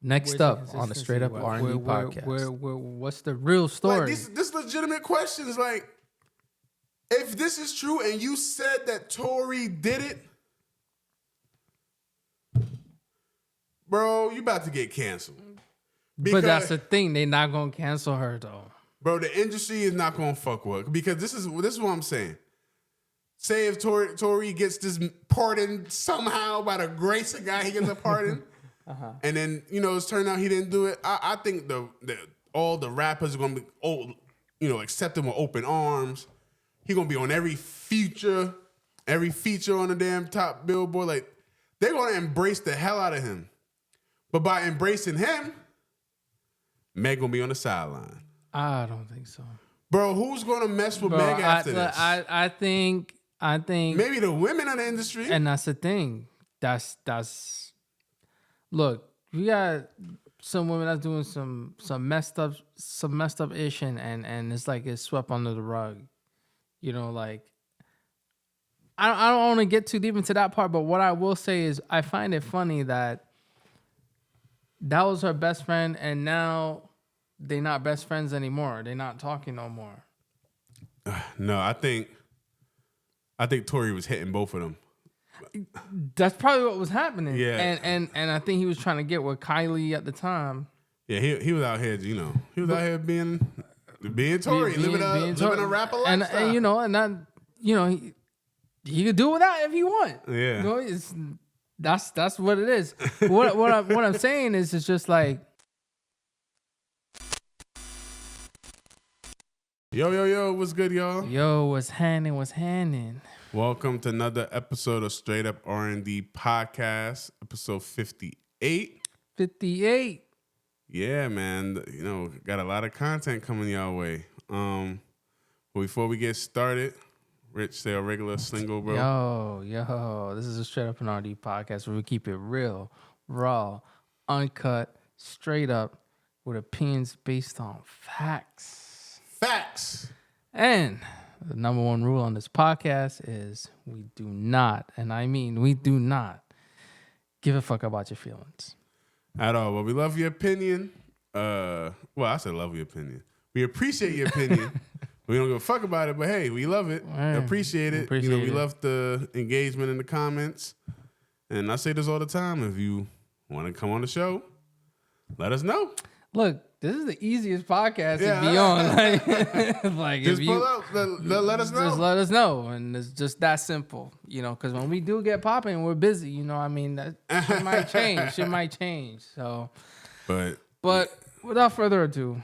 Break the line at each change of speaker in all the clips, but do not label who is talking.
Next up on the Straight Up RnD Podcast. What's the real story?
Like this legitimate questions. Like, if this is true and you said that Tory did it, bro, you about to get canceled.
But that's the thing. They're not going to cancel her, though.
Bro, the industry is not going to fuck with her. Because this is what I'm saying. Say if Tory gets this pardon somehow by the grace of God, he gets a pardon. And then, it's turned out he didn't do it. I think all the rappers are going to be, accept him with open arms. He going to be on every feature on the damn top Billboard. Like, they're going to embrace the hell out of him. But by embracing him, Meg going to be on the sideline.
I don't think so.
Bro, who's going to mess with Meg after this?
I think
maybe the women in the industry.
And that's the thing. That's look, we got some women that's doing some messed up ish and it's like it's swept under the rug. Like I don't want to get too deep into that part, but what I will say is I find it funny that was her best friend and now they're not best friends anymore. They're not talking no more.
No, I think Tory was hitting both of them.
That's probably what was happening.
Yeah.
And I think he was trying to get with Kylie at the time.
Yeah, he was out here, he was out here being Tory, living a rapper lifestyle.
And he could do without if he want.
Yeah.
That's what it is. what I'm saying is it's just like,
Yo, what's good, y'all?
Yo, what's happening?
Welcome to another episode of Straight Up RnD Podcast, episode 58.
58.
Yeah, man. Got a lot of content coming y'all way. But before we get started, Rich, say a regular slingo, bro.
Yo, this is a Straight Up RnD Podcast where we keep it real, raw, uncut, straight up, with opinions based on facts. And the number one rule on this podcast is we do not, and I mean we do not, give a fuck about your feelings.
At all. Well, we love your opinion. I said love your opinion. We appreciate your opinion. We don't give a fuck about it, but hey, we love it.
Right.
Appreciate it. We love the engagement in the comments. And I say this all the time. If you want to come on the show, let us know.
Look, this is the easiest podcast to be on. Like
just pull up, let us know.
Just let us know, and it's just that simple, because when we do get popping, we're busy. That shit might change. So, but without further ado,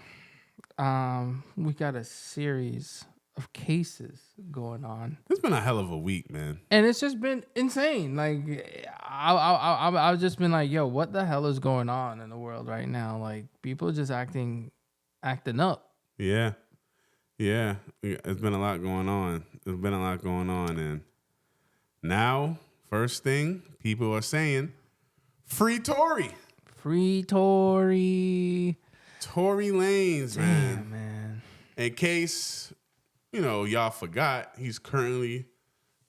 we got a series of cases going on.
It's been a hell of a week, man,
and it's just been insane. Like I've just been like, yo, what the hell is going on in the world right now? Like people just acting up.
Yeah. It's been a lot going on. And now, first thing people are saying, free Tory. Tory Lanes, man. In case y'all forgot, he's currently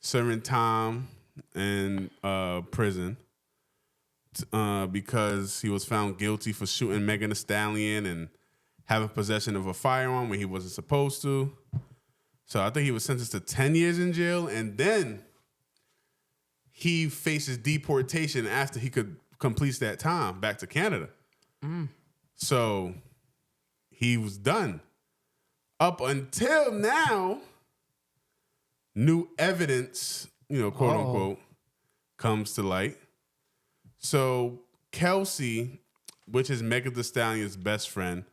serving time in prison because he was found guilty for shooting Meg The Stallion and having possession of a firearm when he wasn't supposed to. So I think he was sentenced to 10 years in jail, and then he faces deportation after he completes that time back to Canada. So he was done. Up until now, new evidence, quote unquote, comes to light. So Kelci, which is Meg The Stallion's best friend,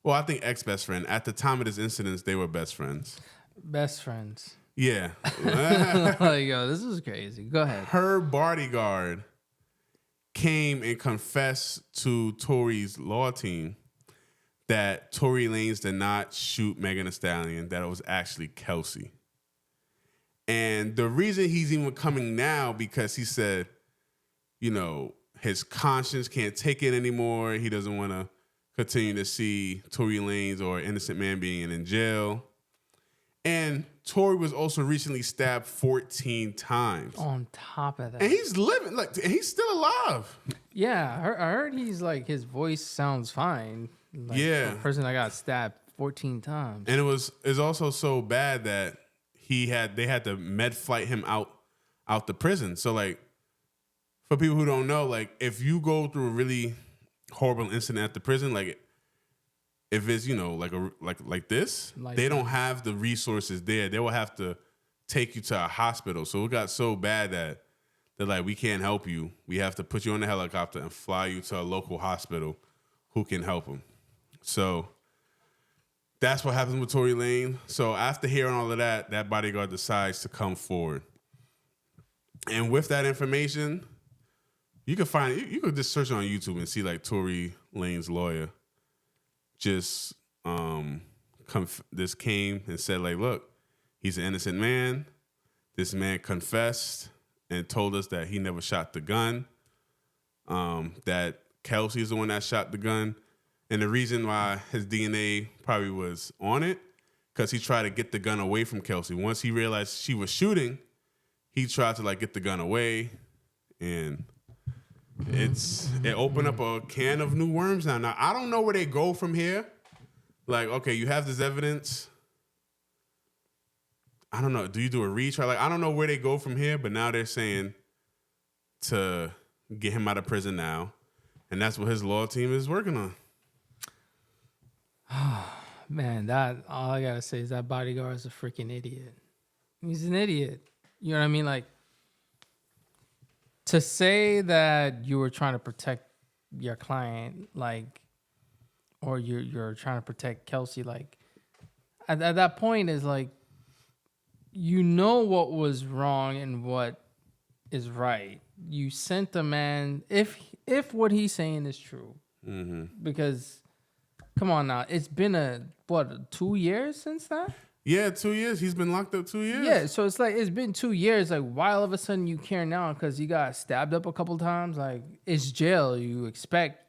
well, I think ex-best friend. At the time of this incident, they were best friends.
Best friends.
Yeah.
Like, yo, this is crazy. Go ahead.
Her bodyguard came and confessed to Tory's law team that Tory Lanes did not shoot Meg The Stallion, that it was actually Kelci. And the reason he's even coming now, because he said, his conscience can't take it anymore. He doesn't want to continue to see Tory Lanes or an innocent man being in jail. And Tory was also recently stabbed 14 times.
On top of that.
And he's living, he's still alive.
Yeah, I heard he's like his voice sounds fine. Like,
Yeah.
for a person that got stabbed 14 times.
And it's also so bad that they had to med flight him out the prison. So like, for people who don't know, like if you go through a really horrible incident at the prison, like if it's like this, they don't have the resources there. They will have to take you to a hospital. So it got so bad that they're like, we can't help you. We have to put you on a helicopter and fly you to a local hospital who can help him. So that's what happens with Tory Lane. So after hearing all of that, that bodyguard decides to come forward. And with that information, you could just search on YouTube and see like Tory Lane's lawyer just this came and said like, look, he's an innocent man. This man confessed and told us that he never shot the gun. That Kelci is the one that shot the gun. And the reason why his DNA probably was on it, because he tried to get the gun away from Kelci. Once he realized she was shooting, he tried to like get the gun away, and it opened up a can of new worms now. Now I don't know where they go from here. Like, okay, you have this evidence. I don't know. Do you do a retrial? Like, I don't know where they go from here, but now they're saying to get him out of prison now, and that's what his law team is working on.
Man, that all I gotta say is that bodyguard is a freaking idiot. He's an idiot. You know what I mean? Like, to say that you were trying to protect your client, like, or you're trying to protect Kelci, like, at that point is like, you know what was wrong and what is right. You sent the man, if what he's saying is true, because. Come on now. It's been 2 years since that?
Yeah, 2 years. He's been locked up 2 years.
Yeah, so it's like, it's been 2 years. Like, why all of a sudden you care now because you got stabbed up a couple times? Like, it's jail. You expect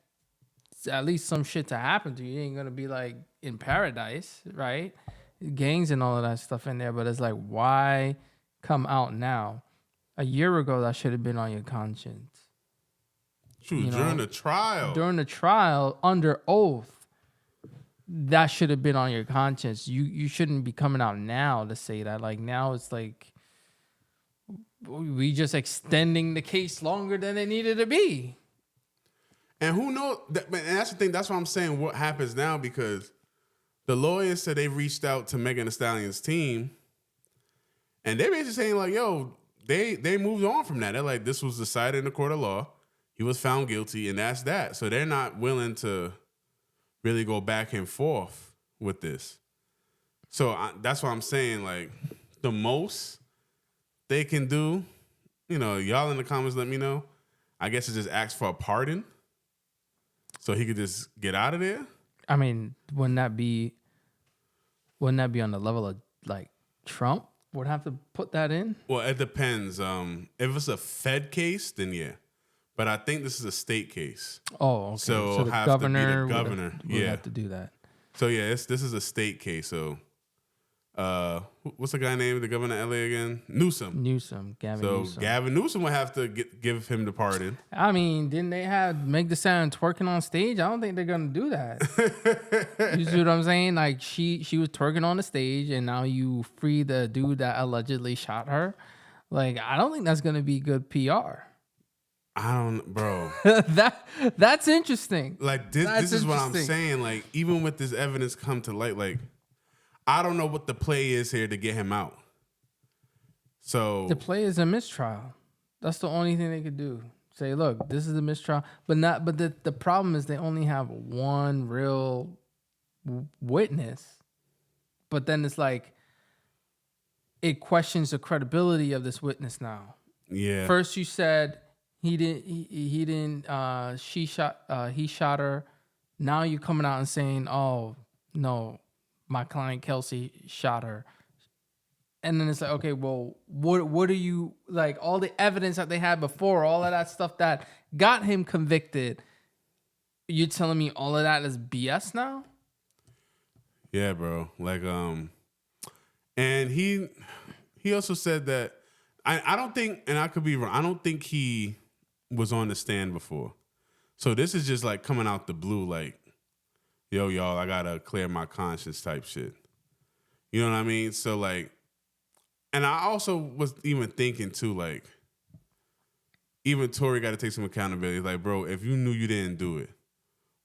at least some shit to happen to you. You ain't going to be like in paradise, right? Gangs and all of that stuff in there. But it's like, why come out now? A year ago, that should have been on your conscience.
True, during the trial.
During the trial, under oath. That should have been on your conscience. You shouldn't be coming out now to say that. Like, now it's like we just extending the case longer than it needed to be.
And who knows? And that's the thing. That's why I'm saying what happens now, because the lawyers said they reached out to Meg The Stallion's team, and they're basically saying like, yo, they moved on from that. They're like, this was decided in the court of law. He was found guilty, and that's that. So they're not willing to really go back and forth with this. So that's what I'm saying. Like, the most they can do, y'all in the comments let me know. I guess is just ask for a pardon so he could just get out of there.
I mean, wouldn't that be on the level of like Trump would have to put that in?
Well, it depends. If it's a Fed case, then yeah. But I think this is a state case.
Oh, okay.
So
the
have
governor
to be the governor.
would have to do that.
So yeah, this is a state case. So, what's the guy named the governor of LA again? Newsom.
Gavin
so
Newsom.
Gavin Newsom would have to give him the pardon.
I mean, didn't they have Meg The Stallion twerking on stage? I don't think they're gonna do that. You see what I'm saying? Like, she was twerking on the stage, and now you free the dude that allegedly shot her. Like, I don't think that's gonna be good PR.
Bro.
That's interesting.
Like, this is what I'm saying. Like, even with this evidence come to light, like, I don't know what the play is here to get him out. So
the play is a mistrial. That's the only thing they could do. Say, look, this is a mistrial, but the problem is they only have one real witness. But then it's like it questions the credibility of this witness now.
Yeah.
First you said he didn't he shot her. Now you're coming out and saying, oh no, my client Kelci shot her. And then it's like, okay, well, what are you, like, all the evidence that they had before, all of that stuff that got him convicted, you're telling me all of that is BS now?
Yeah, bro. Like, and he also said that I don't think, and I could be wrong, I don't think he was on the stand before. So this is just like coming out the blue, like, yo, y'all, I gotta clear my conscience type shit. You know what I mean? So like, and I also was even thinking too, like, even Tory got to take some accountability. Like, bro, if you knew you didn't do it,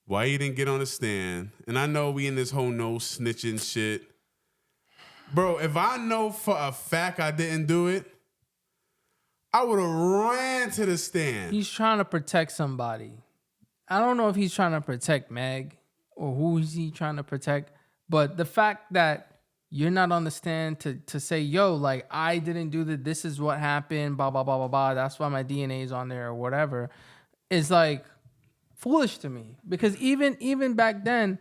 why you didn't get on the stand? And I know we in this whole no snitching shit. Bro, if I know for a fact I didn't do it, I would have ran to the stand.
He's trying to protect somebody. I don't know if he's trying to protect Meg or who is he trying to protect, but the fact that you're not on the stand to say, yo, like, I didn't do that, this is what happened, blah, blah, blah, blah, blah, that's why my DNA is on there or whatever, is like foolish to me. Because even back then,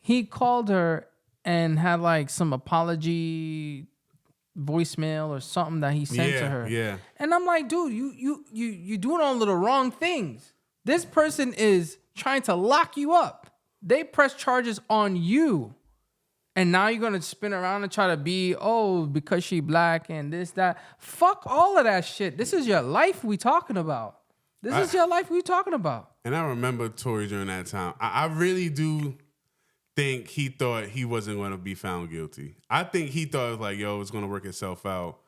he called her and had like some apology voicemail or something that he sent to her.
Yeah.
And I'm like, dude, you doing all of the wrong things. This person is trying to lock you up. They press charges on you. And now you're going to spin around and try to be, oh, because she black and this, that. Fuck all of that shit. This is your life we talking about. This is your life we talking about.
And I remember Tory during that time. I really do think he thought he wasn't going to be found guilty. I think he thought it was like, yo, it's going to work itself out.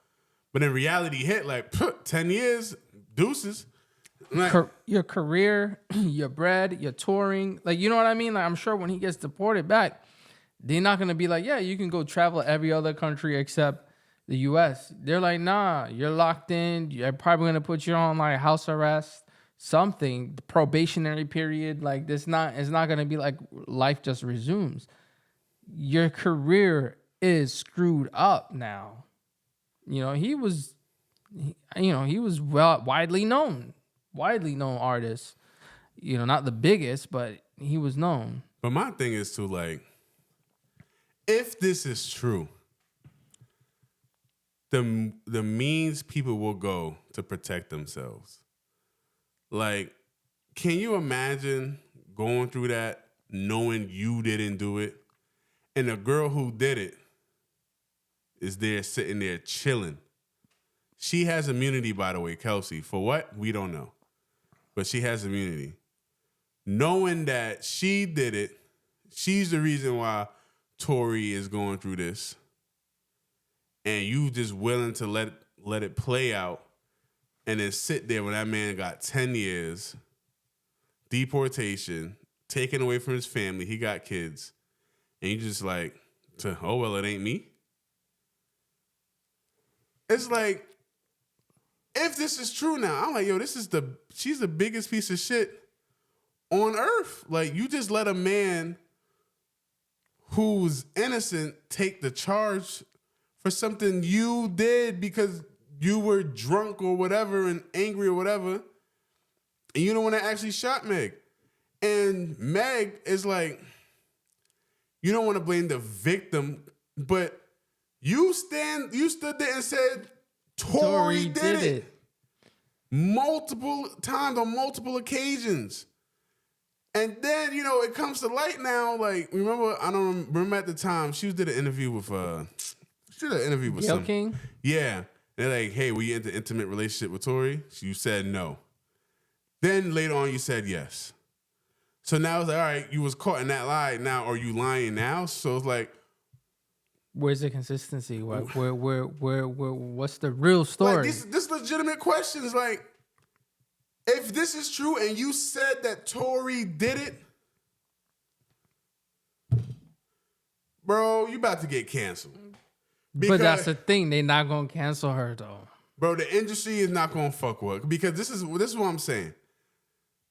But in reality, hit like 10 years, deuces. Like,
your career, your bread, your touring. Like, you know what I mean? Like, I'm sure when he gets deported back, they're not going to be like, yeah, you can go travel every other country except the U.S. They're like, nah, you're locked in. You're probably going to put you on like house arrest, something, probationary period. Like, it's not going to be like life just resumes. Your career is screwed up now. You know, he was widely known artist. You know, not the biggest, but he was known.
But my thing is to like, if this is true, the means people will go to protect themselves. Like, can you imagine going through that, knowing you didn't do it, and the girl who did it is there sitting there chilling? She has immunity, by the way, Kelci. For what? We don't know. But she has immunity. Knowing that she did it, she's the reason why Tory is going through this, and you just willing to let it play out and then sit there when that man got 10 years, deportation, taken away from his family, he got kids, and you just like, oh, well, it ain't me. It's like, if this is true now, I'm like, yo, she's the biggest piece of shit on earth. Like, you just let a man who's innocent take the charge for something you did because you were drunk or whatever and angry or whatever, and you don't want to actually shot Meg. And Meg is like, you don't want to blame the victim, but you stood there and said Tory did it multiple times on multiple occasions. And then, you know, it comes to light now. Like, I don't remember at the time, she did an interview with
Gayle King?
Yeah. They're like, hey, were you in an intimate relationship with Tory? You said no. Then later on, you said yes. So now it's like, all right, you was caught in that lie. Now, are you lying now? So it's like,
where's the consistency? What's the real story?
Like, this legitimate questions. Like, if this is true and you said that Tory did it, bro, you about to get canceled.
But that's the thing. They're not going to cancel her, though.
Bro, the industry is not going to fuck with her. Because this is what I'm saying.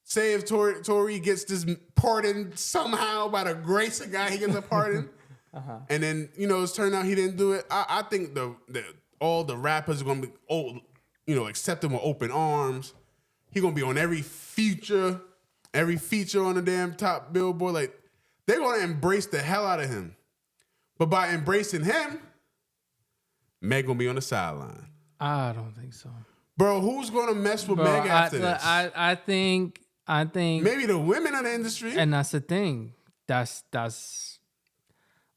Say if Tory gets this pardon somehow, by the grace of God, he gets a pardon. And then, you know, it's turned out he didn't do it. I think all the rappers are going to be, accept him with open arms. He going to be on every feature on the damn top Billboard. Like, they're going to embrace the hell out of him. But by embracing him, Meg going to be on the sideline.
I don't think so.
Bro, who's going to mess with Meg after this?
I think
maybe the women in the industry.
And that's the thing. That's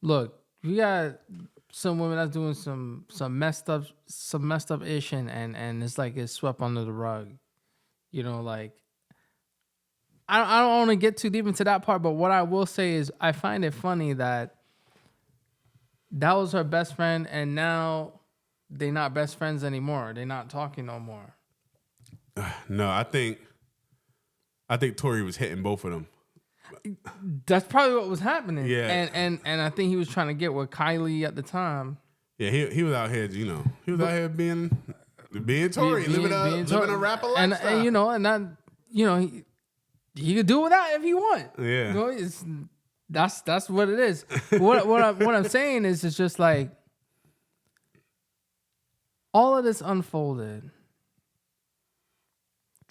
look, we got some women that's doing some messed up ish and it's like it's swept under the rug. You know, like, I don't want to get too deep into that part, but what I will say is I find it funny that was her best friend, and now they're not best friends anymore. They're not talking no more.
No, I think Tory was hitting both of them.
That's probably what was happening.
Yeah.
And I think he was trying to get with Kylie at the time.
Yeah, he was out here, he was out here being Tory, living a rapper lifestyle.
And he could do that if he want.
Yeah.
That's what it is. what I'm saying is it's just like all of this unfolded.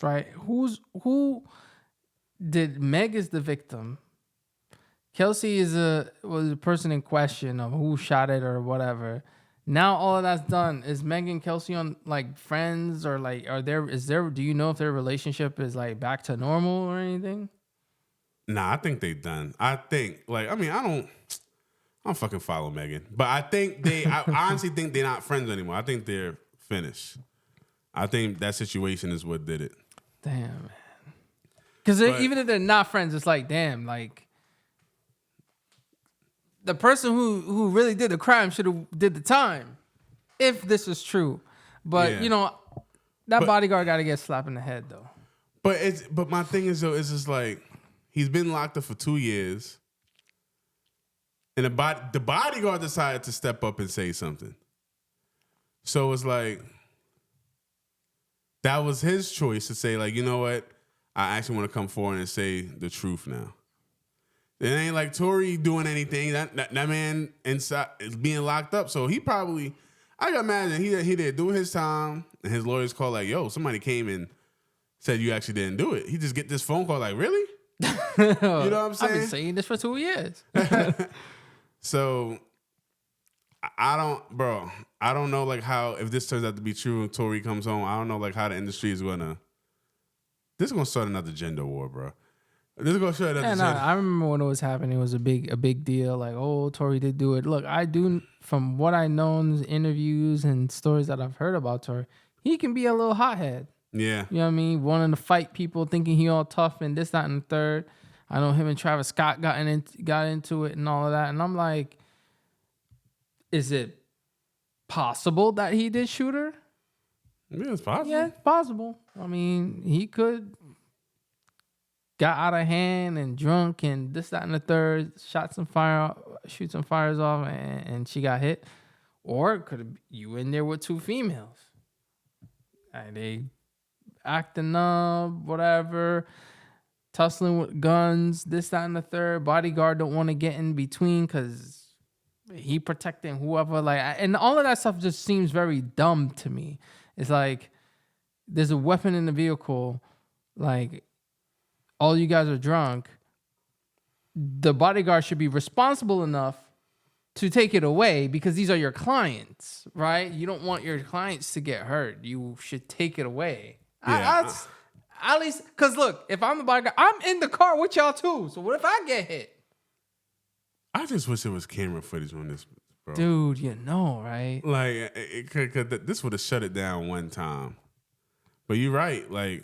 Right? Who did Meg is the victim. Kelci was a person in question of who shot it or whatever. Now all of that's done. Is Meg and Kelci on like friends or like do you know if their relationship is like back to normal or anything?
Nah, I think they done. I think I don't fucking follow Megan. But I think I honestly think they're not friends anymore. I think they're finished. I think that situation is what did it.
Damn, man. Because even if they're not friends, it's like, damn, like the person who really did the crime should have did the time, if this is true. But that bodyguard got to get slapped in the head though.
But my thing is though, it's just like he's been locked up for 2 years, and the bodyguard decided to step up and say something. So it's like that was his choice to say, like, you know what? I actually want to come forward and say the truth now. It ain't like Tory doing anything. That man inside is being locked up. So he probably, I can imagine he did doing his time, and his lawyers call like, yo, somebody came and said you actually didn't do it. He just get this phone call like, really? You know what I'm saying?
I've been saying this for 2 years.
So I don't know like how, if this turns out to be true and Tory comes home, I don't know like how the industry is this is gonna start another gender war, bro. This is gonna start another gender.
I remember when it was happening, it was a big deal. Like, oh, Tory did do it. Look, I do, from what I know in interviews and stories that I've heard about Tory, he can be a little hothead.
Yeah.
You know what I mean? Wanting to fight people, thinking he all tough and this, that, and the third. I know him and Travis Scott got into it and all of that. And I'm like, is it possible that he did shoot her?
Yeah, it's possible.
Yeah, it's possible. I mean, he could got out of hand and drunk and this, that, and the third, shoot some fires off and she got hit. Or could you in there with two females? And they acting up, whatever, tussling with guns, this, that, and the third. Bodyguard don't want to get in between because he protecting whoever. And all of that stuff just seems very dumb to me. It's like there's a weapon in the vehicle. Like, all you guys are drunk. The bodyguard should be responsible enough to take it away because these are your clients, right? You don't want your clients to get hurt. You should take it away.
Yeah.
At least, because look, if I'm the bodyguard, I'm in the car with y'all too. So what if I get hit?
I just wish there was camera footage on this, bro.
Dude, right?
Like, this would have shut it down one time. But you're right. Like,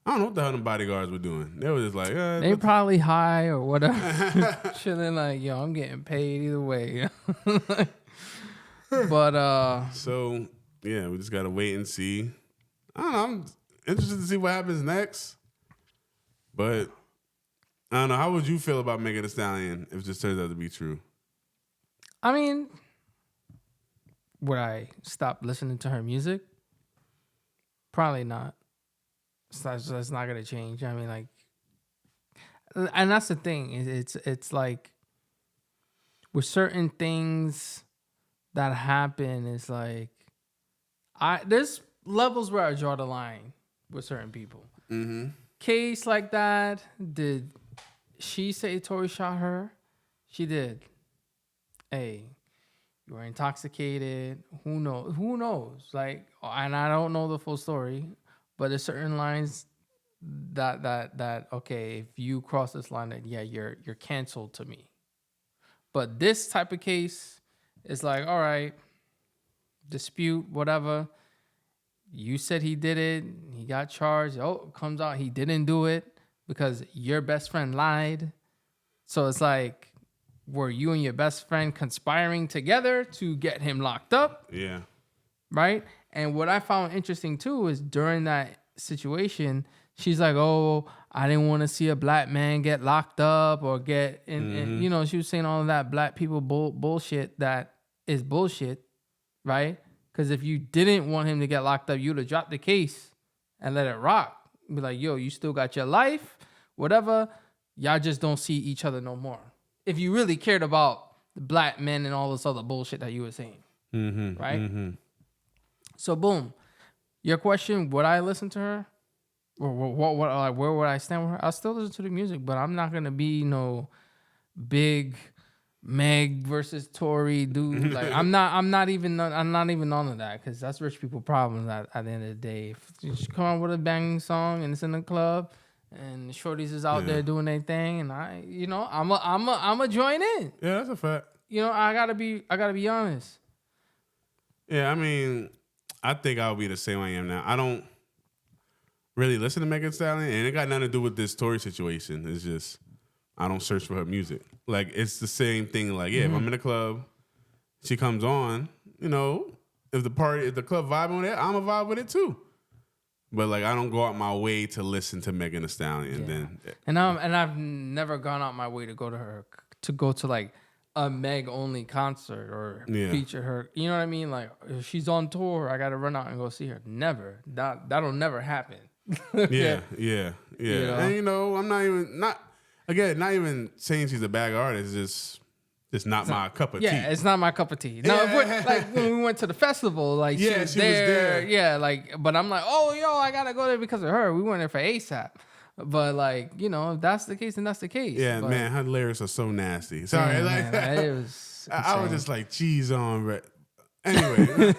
I don't know what the hell the bodyguards were doing. They were just like,
they probably high or whatever. Chilling like, yo, I'm getting paid either way. But
so yeah, we just gotta wait and see. I don't know. I'm interested to see what happens next. But I don't know. How would you feel about Meg The Stallion if this turns out to be true?
I mean, would I stop listening to her music? Probably not. That's not gonna change. I mean, like, and that's the thing. It's like with certain things that happen, it's like there's levels where I draw the line with certain people. Mm-hmm. Case like that. Did she say Tory shot her? She did. Hey, you were intoxicated. Who knows? Like, and I don't know the full story. But there's certain lines that okay, if you cross this line, then yeah, you're canceled to me. But this type of case is like, all right, dispute, whatever. You said he did it. He got charged. Oh, it comes out he didn't do it. because your best friend lied. So it's like, were you and your best friend conspiring together to get him locked up?
Yeah.
Right? And what I found interesting too is during that situation, she's like, "Oh, I didn't want to see a black man get locked up or get in." You know, she was saying all of that black people bullshit that is bullshit, right? Because if you didn't want him to get locked up, you'd have dropped the case and let it rock. Be like, "Yo, you still got your life, whatever. Y'all just don't see each other no more." If you really cared about the black men and all this other bullshit that you were saying, right? So boom, your question: would I listen to her? Or where would I stand with her? I'll still listen to the music, but I'm not gonna be no big Meg versus Tory dude. Like I'm not even on that because that's rich people problems at the end of the day. If you just come on with a banging song and it's in the club and the shorties is out there doing their thing, and I'm join in.
Yeah, that's a fact.
You know, I gotta be honest.
Yeah, I mean, I think I'll be the same way I am now. I don't really listen to Meg The Stallion, and it got nothing to do with this Tory situation. It's just I don't search for her music. Like it's the same thing. Like if I'm in a club, she comes on. You know, if the club vibing with it, I'm a vibe with it too. But like I don't go out my way to listen to Meg The Stallion.
And I've never gone out my way to go to like a Meg only concert or feature her. You know what I mean? Like if she's on tour, I gotta run out and go see her. Never. That'll never happen.
Yeah.
You know?
And you know, I'm not even saying she's a bad artist. It's not my cup of tea.
Yeah, it's not my cup of tea. No, like when we went to the festival, like she was there. Yeah, like, but I'm like, oh, yo, I gotta go there because of her. We went there for ASAP. But like, you know, if that's the case, then that's the case.
Yeah,
but,
man, her lyrics are so nasty. Sorry,
man, it was.
I was just like cheese on, but anyway.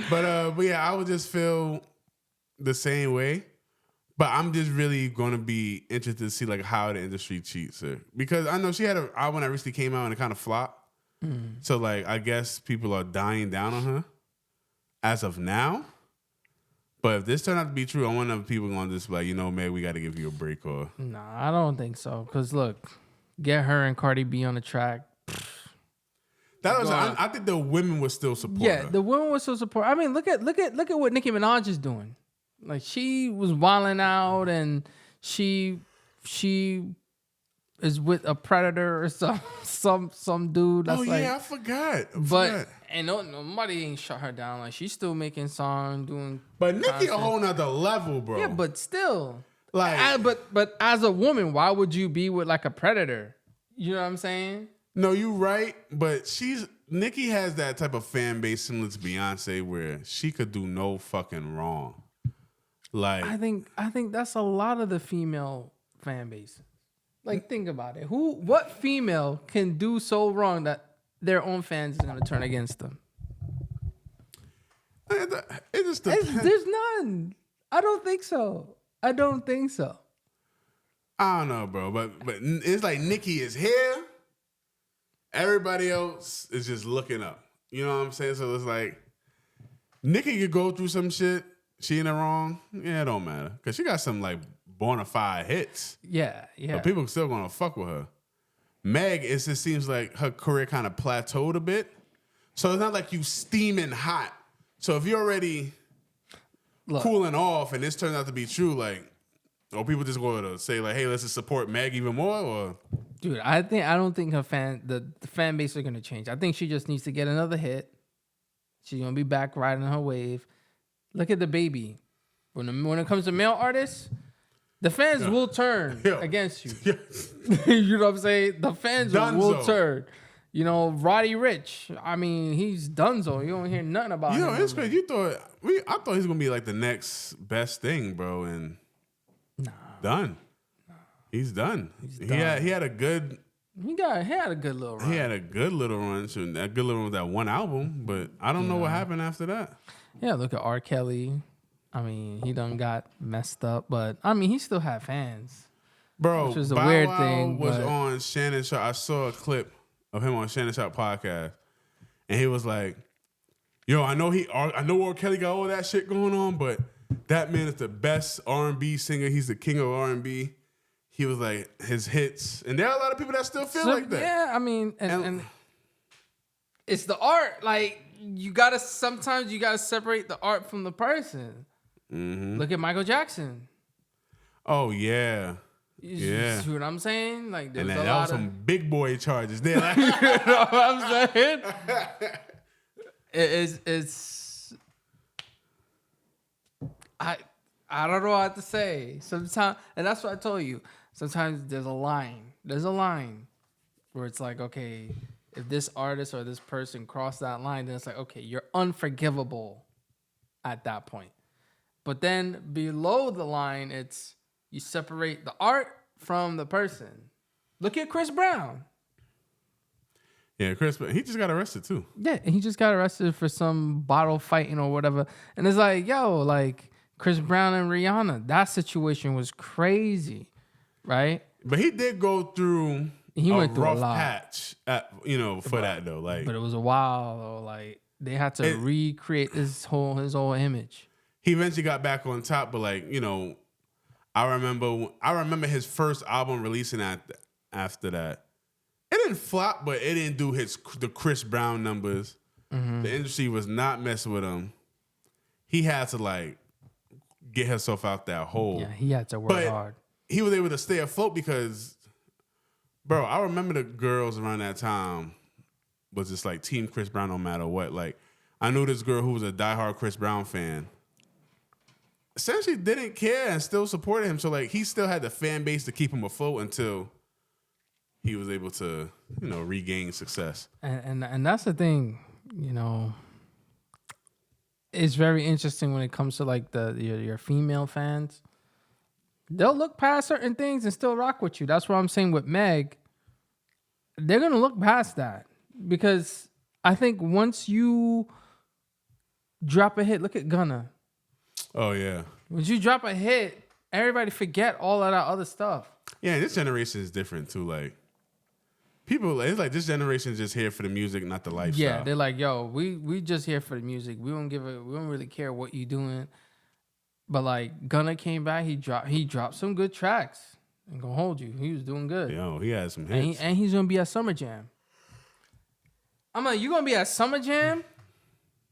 but yeah, I would just feel the same way. But I'm just really going to be interested to see like how the industry treats her. Because I know she had an album that recently came out and it kind of flopped. So like I guess people are dying down on her as of now. But if this turned out to be true, I wonder if people going to just be like, you know, man, we got to give you a break or...
Nah, I don't think so. Because look, get her and Cardi B on the track.
I think the women would still support her.
Yeah, the women would still support. I mean, look at what Nicki Minaj is doing. Like she was wilding out, and she is with a predator or some dude. That's
I forgot.
And nobody ain't shut her down. Like she's still making songs, doing.
But Nicki a whole nother level, bro.
Yeah, but still,
like,
but as a woman, why would you be with like a predator? You know what I'm saying?
No, you're right. But Nicki has that type of fan base similar to Beyonce, where she could do no fucking wrong. Like
I think that's a lot of the female fan base. Like think about it. What female can do so wrong that their own fans is gonna turn against them?
It just depends.
There's none. I don't think so. I don't
know, bro. But it's like Nicki is here. Everybody else is just looking up. You know what I'm saying? So it's like Nicki could go through some shit. She in the wrong? Yeah, it don't matter. Because she got some, like, bona fide hits.
Yeah.
But people still going to fuck with her. Meg, it just seems like her career kind of plateaued a bit. So it's not like you steaming hot. So if you're already cooling off and this turns out to be true, like, or people just go to say, like, hey, let's just support Meg even more, or...
Dude, I don't think the fan base are going to change. I think she just needs to get another hit. She's going to be back riding her wave. Look at the baby. When it comes to male artists, the fans will turn against you. You know what I'm saying? The fans will turn. You know, Roddy Ricch. I mean, he's donezo. You don't hear nothing about him.
You know, it's crazy. I thought he was gonna be like the next best thing, bro. And done. He's done. He had a good. He
had a good little run.
He had a good little run. So that good little run with that one album, but I don't know what happened after that.
Yeah, look at R. Kelly. I mean, he done got messed up, but I mean, he still had fans.
Bro,
which is a weird thing.
Was on Shannon Sharp. I saw a clip of him on Shannon Sharp podcast, and he was like, "Yo, I know R. Kelly got all that shit going on, but that man is the best R&B singer. He's the king of R&B. He was like his hits, and there are a lot of people that still feel like that.
Yeah, I mean, and it's the art. Like sometimes you gotta separate the art from the person. Mm-hmm. Look at Michael Jackson.
Oh yeah.
You see what I'm saying? Like, there's
and that was some big boy charges there. Like,
you know what I'm saying? It's I don't know what to say. Sometimes, and that's what I told you. Sometimes there's a line. There's a line where it's like, okay, if this artist or this person crossed that line, then it's like, okay, you're unforgivable at that point. But then below the line, it's you separate the art from the person. Look at Chris Brown.
Yeah, Chris, he just got arrested too.
Yeah, he just got arrested for some bottle fighting or whatever. And it's like, yo, like Chris Brown and Rihanna, that situation was crazy, right?
But he did go through
went through
rough
a lot.
patch, for that though. Like,
but it was a while though. Like they had to recreate his whole image.
He eventually got back on top, but like, I remember his first album releasing after that. It didn't flop, but it didn't do the Chris Brown numbers. Mm-hmm. The industry was not messing with him. He had to like get himself out that hole.
Yeah, he had to work hard.
He was able to stay afloat because, bro, I remember the girls around that time was just like Team Chris Brown no matter what. Like, I knew this girl who was a diehard Chris Brown fan. Essentially didn't care and still supported him. So like he still had the fan base to keep him afloat until he was able to, regain success.
And that's the thing, it's very interesting when it comes to like your female fans. They'll look past certain things and still rock with you. That's what I'm saying with Meg. They're gonna look past that because I think once you drop a hit, look at Gunna.
Oh, yeah.
When you drop a hit, everybody forget all of that other stuff.
Yeah, this generation is different, too. Like, people, it's like this generation is just here for the music, not the lifestyle.
Yeah, they're like, yo, we just here for the music. We don't really care what you doing. But, like, Gunna came back. He dropped some good tracks. I'm going to hold you. He was doing good.
Yo, he had some hits.
And he's going to be at Summer Jam. I'm like, you going to be at Summer Jam?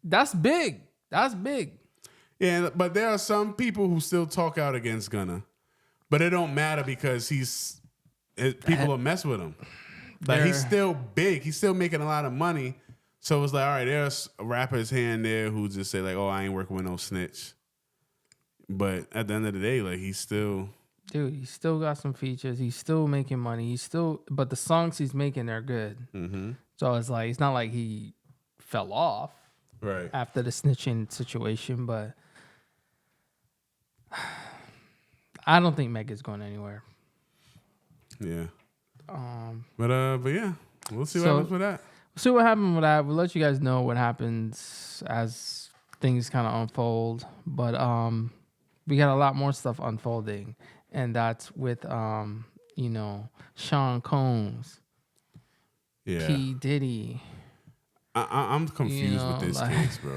That's big. That's big.
Yeah, but there are some people who still talk out against Gunna, but it don't matter because people will mess with him. Like he's still big, he's still making a lot of money. So it's like, all right, there's rappers here and there who just say like, "Oh, I ain't working with no snitch." But at the end of the day, like he's still got some features. He's still making money. But the songs he's making are good. Mm-hmm. So it's like it's not like he fell off right
after the snitching situation, but. I don't think Meg is going anywhere.
Yeah. But yeah, we'll see what happens with that.
We'll see what happens with that. We'll let you guys know what happens as things kind of unfold. But we got a lot more stuff unfolding, and that's with Sean Combs, P. Diddy.
I'm confused with this case, bro.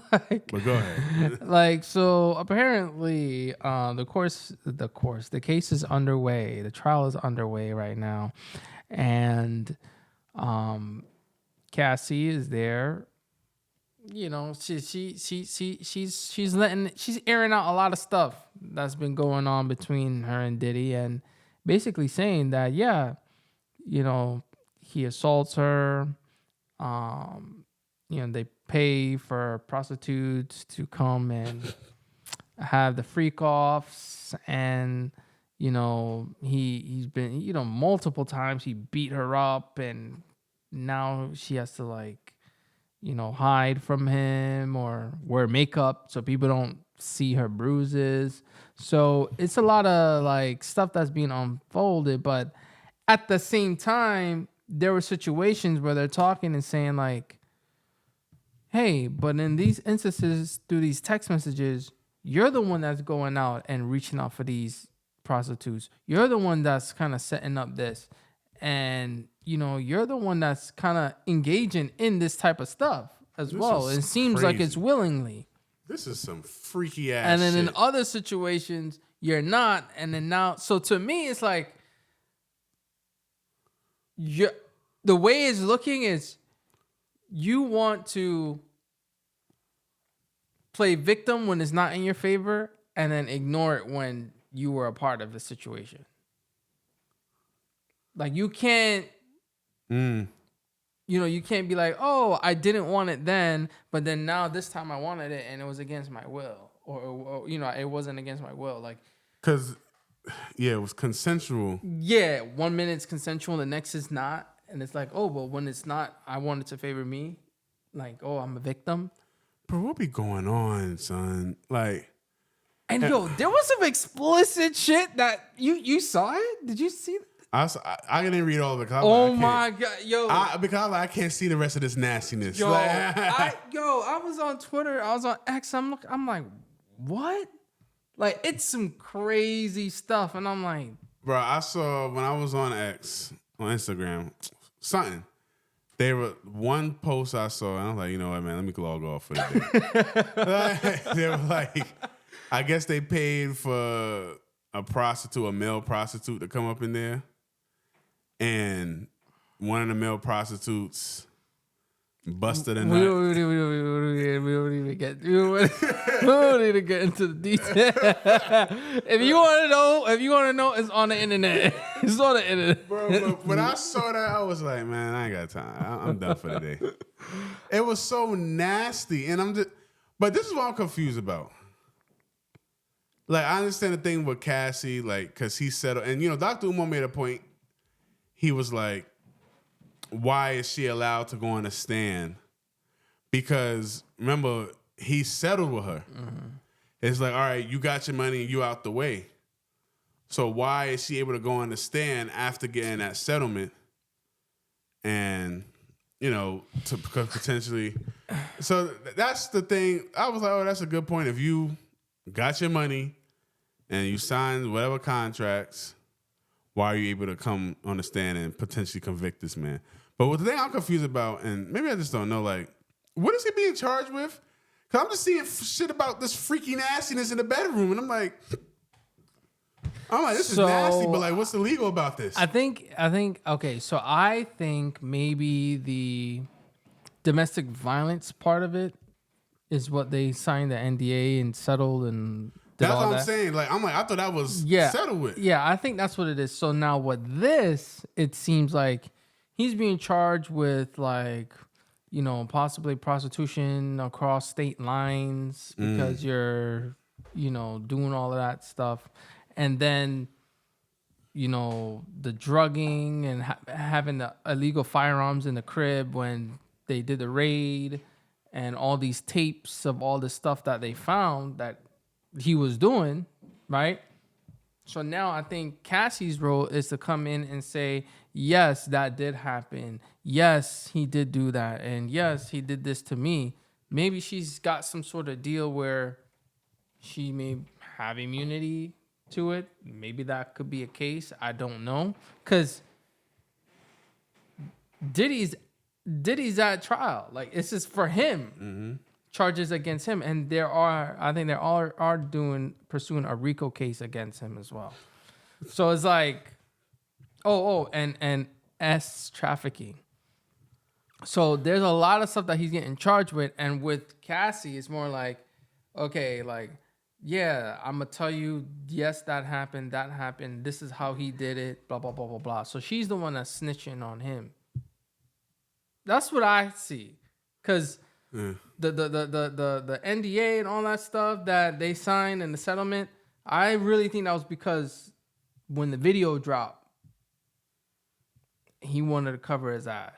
But go ahead.
So apparently, the case is underway. The trial is underway right now, and Cassie is there. She's airing out a lot of stuff that's been going on between her and Diddy, and basically saying that he assaults her. They pay for prostitutes to come and have the freak offs, and he's been multiple times he beat her up, and now she has to hide from him or wear makeup so people don't see her bruises. So it's a lot of stuff that's being unfolded, but at the same time, there were situations where they're talking and saying hey, but in these instances, through these text messages, you're the one that's going out and reaching out for these prostitutes. You're the one that's kind of setting up this. And, you're the one that's kind of engaging in this type of stuff as well. It seems like it's willingly.
This is some freaky ass
And then
shit.
in other situations, you're not. And then now, so to me, it's like, the way it's looking is you want to play victim when it's not in your favor and then ignore it when you were a part of the situation. Like you can't, you can't be like, oh, I didn't want it then, but then now this time I wanted it and it was against my will, or it wasn't against my will. Like,
because, it was consensual.
Yeah, 1 minute it's consensual, the next is not. And it's like, oh, well, when it's not, I want it to favor me. Like, oh, I'm a victim.
Bro, what be going on, son? Like,
and yo, there was some explicit shit that you saw it. Did you see?
I didn't read all of it.
Oh my god, yo!
Because I can't see the rest of this nastiness.
Yo,
Like,
I was on Twitter. I was on X. I'm like, what? Like, it's some crazy stuff, and I'm like,
bro, I saw when I was on X on Instagram something. They were one post I saw, and I was like, you know what, man, let me log off for the day. They were like, I guess they paid for a male prostitute to come up in there. And one of the male prostitutes busted a nut.
We don't even get into the detail. If you want to know, it's on the internet. It's on the internet.
Bro, when I saw that, I was like, man, I ain't got time. I'm done for the day. It was so nasty. And but this is what I'm confused about. Like, I understand the thing with Cassie, like, because he settled. And, Dr. Umar made a point. He was like, why is she allowed to go on a stand? Because, remember, he settled with her. Mm-hmm. It's like, all right, you got your money and you out the way. So why is she able to go on the stand after getting that settlement? And, to potentially. So that's the thing. I was like, oh, that's a good point. If you got your money and you signed whatever contracts, why are you able to come on the stand and potentially convict this man? But what the thing I'm confused about, and maybe I just don't know, like, what is he being charged with? Because I'm just seeing shit about this freaky nastiness in the bedroom, and I'm like, this is nasty, but like, what's illegal about this?
I think, okay, so I think maybe the domestic violence part of it is what they signed the NDA and settled and did
that's
all
what I'm saying. Like, I'm like, I thought that was settled with.
Yeah, I think that's what it is. So now it seems like he's being charged with like, possibly prostitution across state lines because you're, doing all of that stuff. And then, the drugging and having the illegal firearms in the crib when they did the raid and all these tapes of all the stuff that they found that he was doing, right? So now I think Cassie's role is to come in and say, yes, that did happen. Yes, he did do that. And yes, he did this to me. Maybe she's got some sort of deal where she may have immunity to it. Maybe that could be a case. I don't know. Because Diddy's at trial. Like, it's just for him. Mm-hmm. Charges against him, and I think they are pursuing a RICO case against him as well. So it's like, and S trafficking. So there's a lot of stuff that he's getting charged with, and with Cassie, it's more like, okay, like, yeah, I'm gonna tell you, yes, that happened. This is how he did it. Blah blah blah blah blah. So she's the one that's snitching on him. That's what I see, because. The NDA and all that stuff that they signed and the settlement, I really think that was because when the video dropped, he wanted to cover his ass.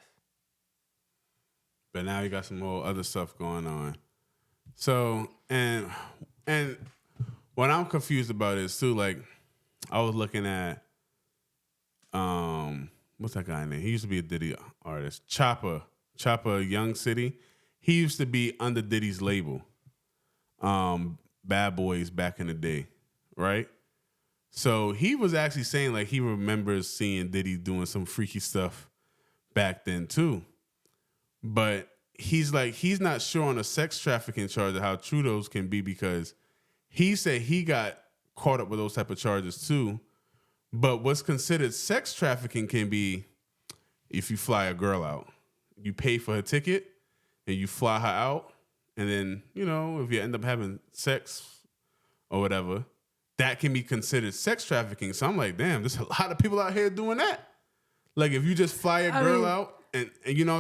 But now you got some more other stuff going on. So, and what I'm confused about is too, like, I was looking at what's that guy name? He used to be a Diddy artist. Chopper Young City. He used to be under Diddy's label, Bad Boys, back in the day, right? So he was actually saying, like, he remembers seeing Diddy doing some freaky stuff back then too. But he's not sure on a sex trafficking charge of how true those can be, because he said he got caught up with those type of charges too. But what's considered sex trafficking can be if you fly a girl out. You pay for her ticket and you fly her out. And then, if you end up having sex or whatever, that can be considered sex trafficking. So I'm like, damn, there's a lot of people out here doing that. Like if you just fly a girl out and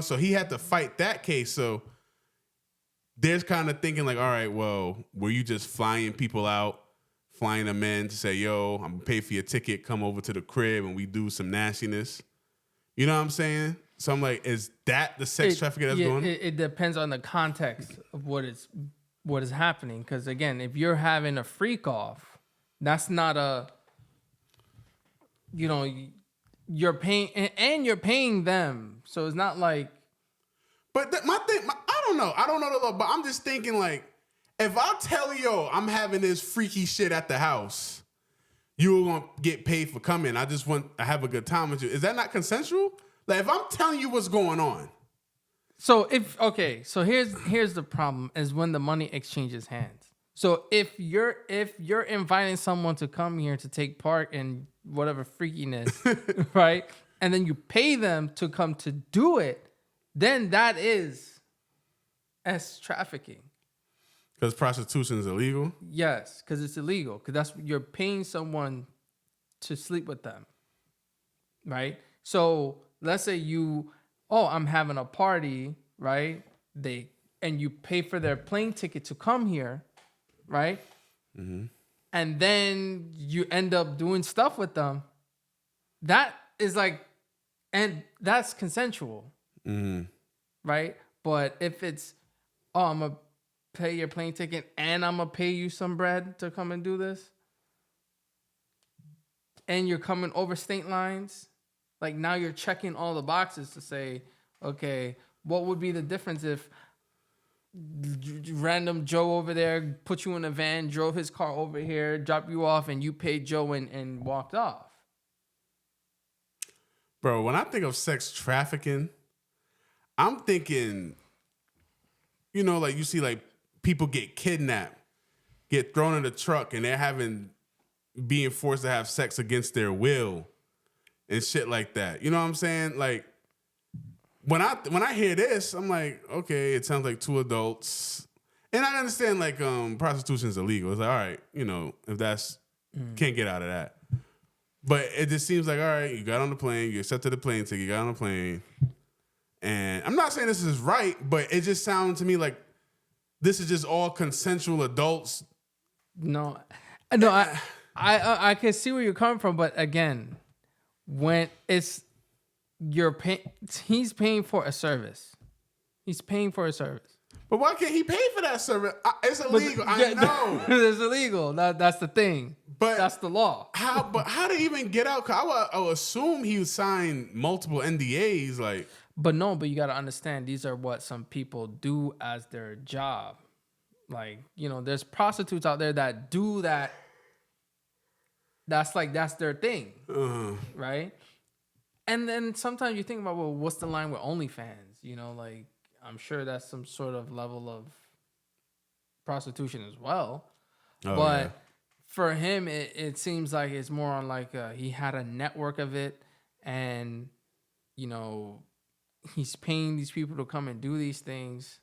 so he had to fight that case. So there's kind of thinking like, all right, well, were you just flying people out, flying them in to say, yo, I'm going to pay for your ticket, come over to the crib and we do some nastiness? You know what I'm saying? So I'm like, is that the sex trafficking that's going on?
It depends on the context of what is happening. Because again, if you're having a freak off, that's not a, you're paying and you're paying them. So it's not like.
But I don't know the law, but I'm just thinking like, if I tell you, I'm having this freaky shit at the house, you're going to get paid for coming. I just want to have a good time with you. Is that not consensual? Like if I'm telling you what's going on.
So here's the problem is when the money exchanges hands. So if you're inviting someone to come here to take part in whatever freakiness, right? And then you pay them to come to do it, then that is as trafficking.
Because prostitution is illegal?
Yes, because it's illegal. Because you're paying someone to sleep with them, right? So let's say I'm having a party, right? And you pay for their plane ticket to come here, right? Mm-hmm. And then you end up doing stuff with them. That is and that's consensual, right? But if it's, I'm gonna pay your plane ticket and I'm gonna pay you some bread to come and do this, and you're coming over state lines, like now you're checking all the boxes to say, okay, what would be the difference if random Joe over there put you in a van, drove his car over here, dropped you off, and you paid Joe and walked off?
Bro, when I think of sex trafficking, I'm thinking, like you see like people get kidnapped, get thrown in the truck, and they're being forced to have sex against their will and shit like that. You know what I'm saying? Like when I hear this, I'm like, okay, it sounds like two adults. And I understand like prostitution is illegal. It's like, all right, if that's can't get out of that. But it just seems like, all right, you got on the plane, you accepted the plane ticket, you got on the plane. And I'm not saying this is right, but it just sounds to me like this is just all consensual adults.
No, I can see where you're coming from, but again, when he's paying for a service. He's paying for a service.
But why can't he pay for that service? It's illegal. I know.
It's illegal. That's the thing. But that's the law.
How to even get out? Cause I would assume he signed multiple NDAs. Like,
but you got to understand these are what some people do as their job. Like, there's prostitutes out there that do that. That's their thing, right? And then sometimes you think about, well, what's the line with OnlyFans? Like I'm sure that's some sort of level of prostitution as well. But for him, it seems like it's more on like he had a network of it, and he's paying these people to come and do these things.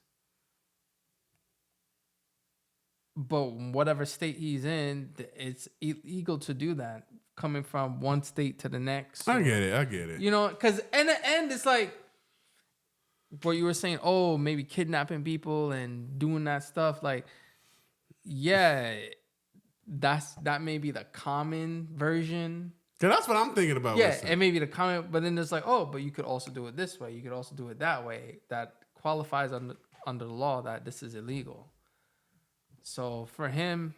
But whatever state he's in, it's illegal to do that. Coming from one state to the next.
I get it.
Because in the end, it's like what you were saying. Oh, maybe kidnapping people and doing that stuff. Like, yeah, that may be the common version.
Cause that's what I'm thinking about.
Yeah, it may be the common, but then there's like, oh, but you could also do it this way. You could also do it that way. That qualifies under the law that this is illegal. So for him.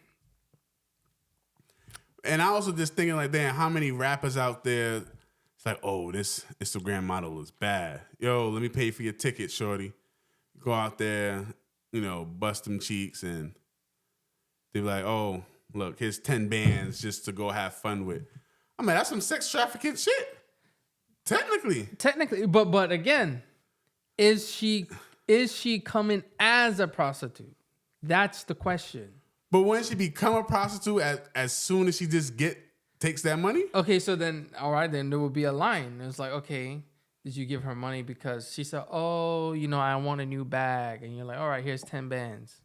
And I also just thinking like, damn, how many rappers out there? It's like, oh, this Instagram model is bad. Yo, let me pay for your ticket, shorty. Go out there, bust them cheeks, and they be like, oh, look, here's 10 bands just to go have fun with. I mean, that's some sex trafficking shit. Technically,
but again, is she Is she coming as a prostitute? That's the question.
But when she become a prostitute as soon as she just takes that money?
Okay, so then, all right, then there will be a line. It's like, okay, did you give her money because she said, oh, I want a new bag. And you're like, all right, here's 10 bands.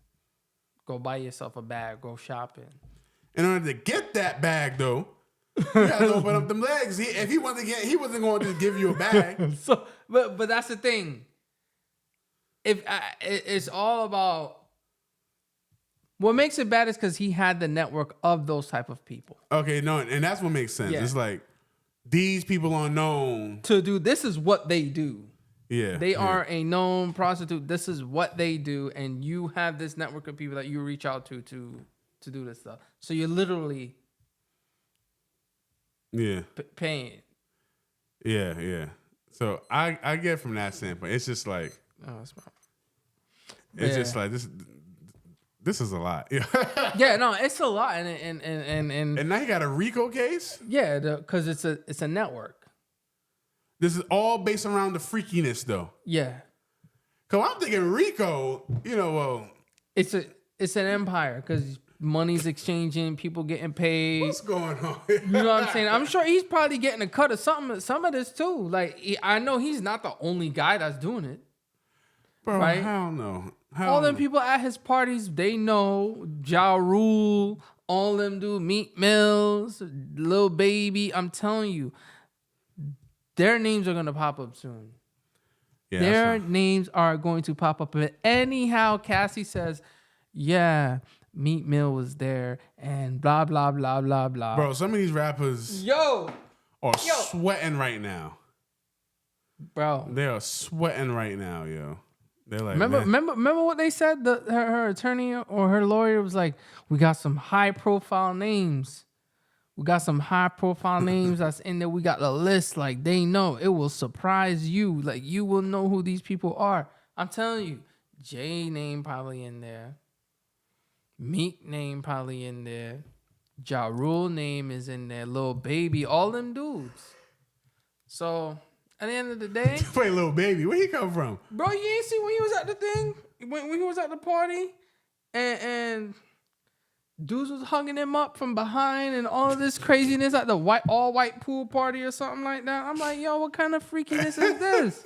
Go buy yourself a bag. Go shopping.
In order to get that bag, though, you gotta open up them legs. If he wanted to get, he wasn't going to just give you a bag.
So, but that's the thing. It's all about what makes it bad is because he had the network of those type of people.
Okay, no, and that's what makes sense. Yeah. It's like these people are known
to do. This is what they do.
Yeah,
they are a known prostitute. This is what they do, and you have this network of people that you reach out to do this stuff. So you're literally paying.
Yeah. So I get from that standpoint. It's just like it's just like this. This is a lot.
Yeah, no, it's a lot, and
now you got a RICO case.
Yeah, because it's a network.
This is all based around the freakiness, though.
Yeah,
because I'm thinking RICO.
It's an empire because money's exchanging, people getting paid.
What's going on?
You know what I'm saying? I'm sure he's probably getting a cut of some of this too. Like I know he's not the only guy that's doing it.
Bro,
right?
Hell no.
All them people at his parties, they know Ja Rule, all them do Meat Mills, Lil Baby. I'm telling you, their names are gonna pop up soon. Yeah, their names are going to pop up. But anyhow, Cassie says, yeah, Meat Mill was there and blah, blah, blah, blah, blah.
Bro, some of these rappers are sweating right now.
Bro.
They are sweating right now, yo. They're like,
remember what they said? Her attorney or her lawyer was like, we got some high profile names. We got some high profile names that's in there. We got the list. Like, they know. It will surprise you. Like, you will know who these people are. I'm telling you. Jay name probably in there. Meek name probably in there. Ja Rule name is in there. Lil Baby. All them dudes. So, at the end of the day.
Wait, Lil Baby. Where he come from?
Bro, you ain't see when he was at the thing? When he was at the party? And dudes was hugging him up from behind and all of this craziness at the all white pool party or something like that. I'm like, yo, what kind of freakiness is this?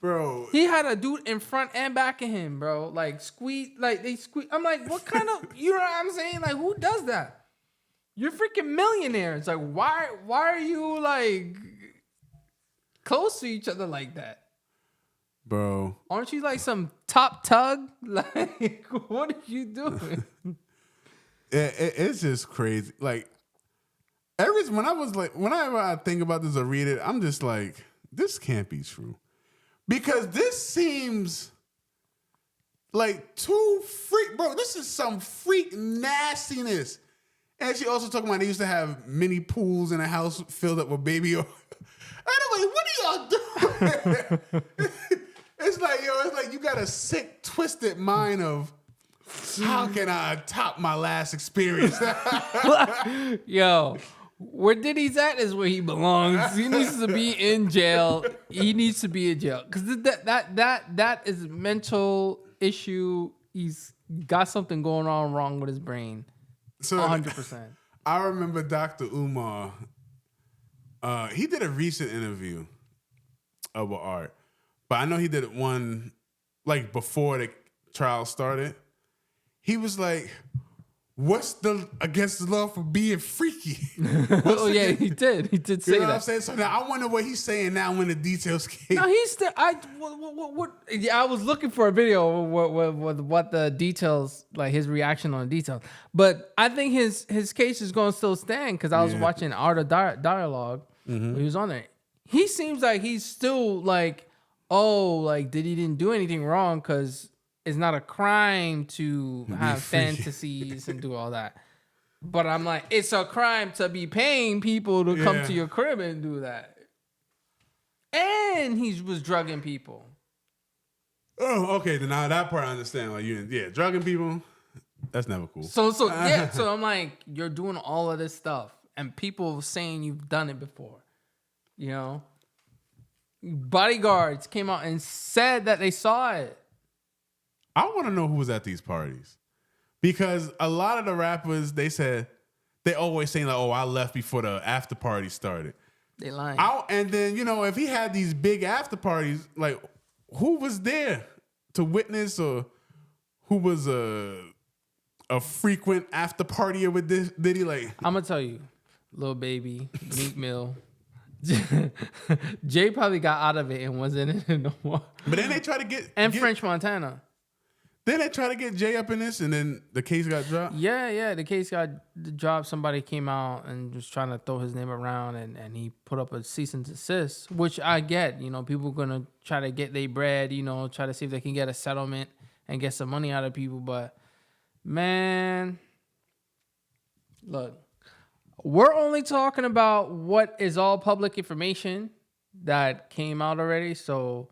Bro.
He had a dude in front and back of him, bro. Like, they squeeze. I'm like, what kind of, you know what I'm saying? Like, who does that? You're freaking millionaires. Like, why are you, like, close to each other like that?
Bro.
Aren't you, like, some top tug? Like, what are you doing?
It's just crazy. Like, whenever I think about this or read it, I'm just like, this can't be true. Because this seems like too freak, bro. This is some freak nastiness. And she also talking about they used to have mini pools in a house filled up with baby oil. And I'm like, what are y'all doing? It's like you got a sick, twisted mind of how can I top my last experience?
Yo. Where Diddy's at is where he belongs. He needs to be in jail. He needs to be in jail because that is a mental issue. He's got something going on wrong with his brain. So 100%.
I remember Dr. Umar. He did a recent interview with Art, but I know he did one like before the trial started. He was like, what's against the law for being freaky?
Oh yeah, he did. He did say that.
You know what I'm saying? So now I wonder what he's saying now when the details came.
No, he's still. What? Yeah, I was looking for a video with what the details, like his reaction on the details. But I think his case is going to still stand because I was watching Art of Dialogue. Mm-hmm. He was on there. He seems like he's still like, like Diddy didn't do anything wrong because it's not a crime to have fantasies and do all that. But I'm like, it's a crime to be paying people to come to your crib and do that. And he was drugging people.
Oh, okay. Then now that part I understand. Like drugging people, that's never cool.
So I'm like, you're doing all of this stuff and people saying you've done it before. You know? Bodyguards came out and said that they saw it.
I want to know who was at these parties. Because a lot of the rappers, they always saying like, oh, I left before the after party started.
They lying.
And then, if he had these big after parties, like who was there to witness or who was a frequent after partier with this Diddy? Like,
I'm going to tell you, Lil Baby, Meek Mill. Jay probably got out of it and wasn't in it no more.
But then they try to get...
French Montana.
Then they try to get Jay up in this, and then the case got dropped?
Yeah, the case got dropped. Somebody came out and was trying to throw his name around, and he put up a cease and desist, which I get. People going to try to get their bread, try to see if they can get a settlement and get some money out of people. But, man, look, we're only talking about what is all public information that came out already, so...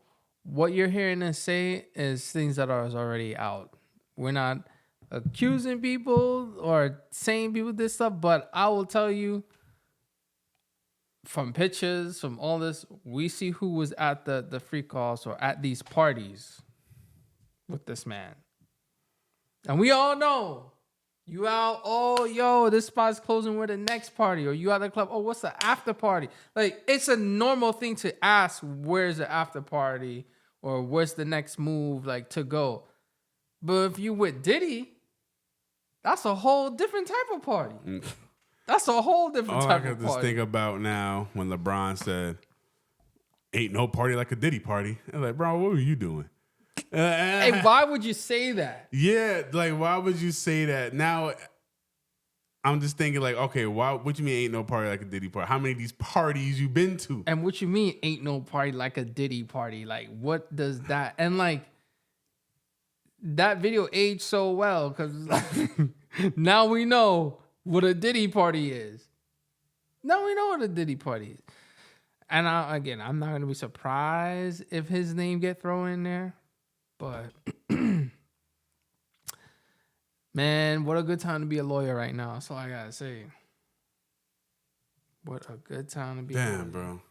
What you're hearing us say is things that are already out. We're not accusing people or saying people this stuff, but I will tell you from pictures, from all this, we see who was at the free calls or at these parties with this man. And we all know you out, oh, yo, this spot's closing with the next party, or you at the club, oh, what's the after party? Like, it's a normal thing to ask, where's the after party? Or what's the next move like to go? But if you with Diddy, that's a whole different type of party. That's a whole different type of party. All I can just
think about now when LeBron said, ain't no party like a Diddy party. I was like, bro, what were you doing?
Hey, why would you say that?
Yeah, like, why would you say that? Now, I'm just thinking like, okay, what you mean ain't no party like a Diddy party? How many of these parties you been to?
And what you mean ain't no party like a Diddy party? Like, what does that... And like, that video aged so well because now we know what a Diddy party is. Now we know what a Diddy party is. And I'm not going to be surprised if his name get thrown in there. But... Man, what a good time to be a lawyer right now. That's all I gotta say. What a good time to be a lawyer.
Damn, bro.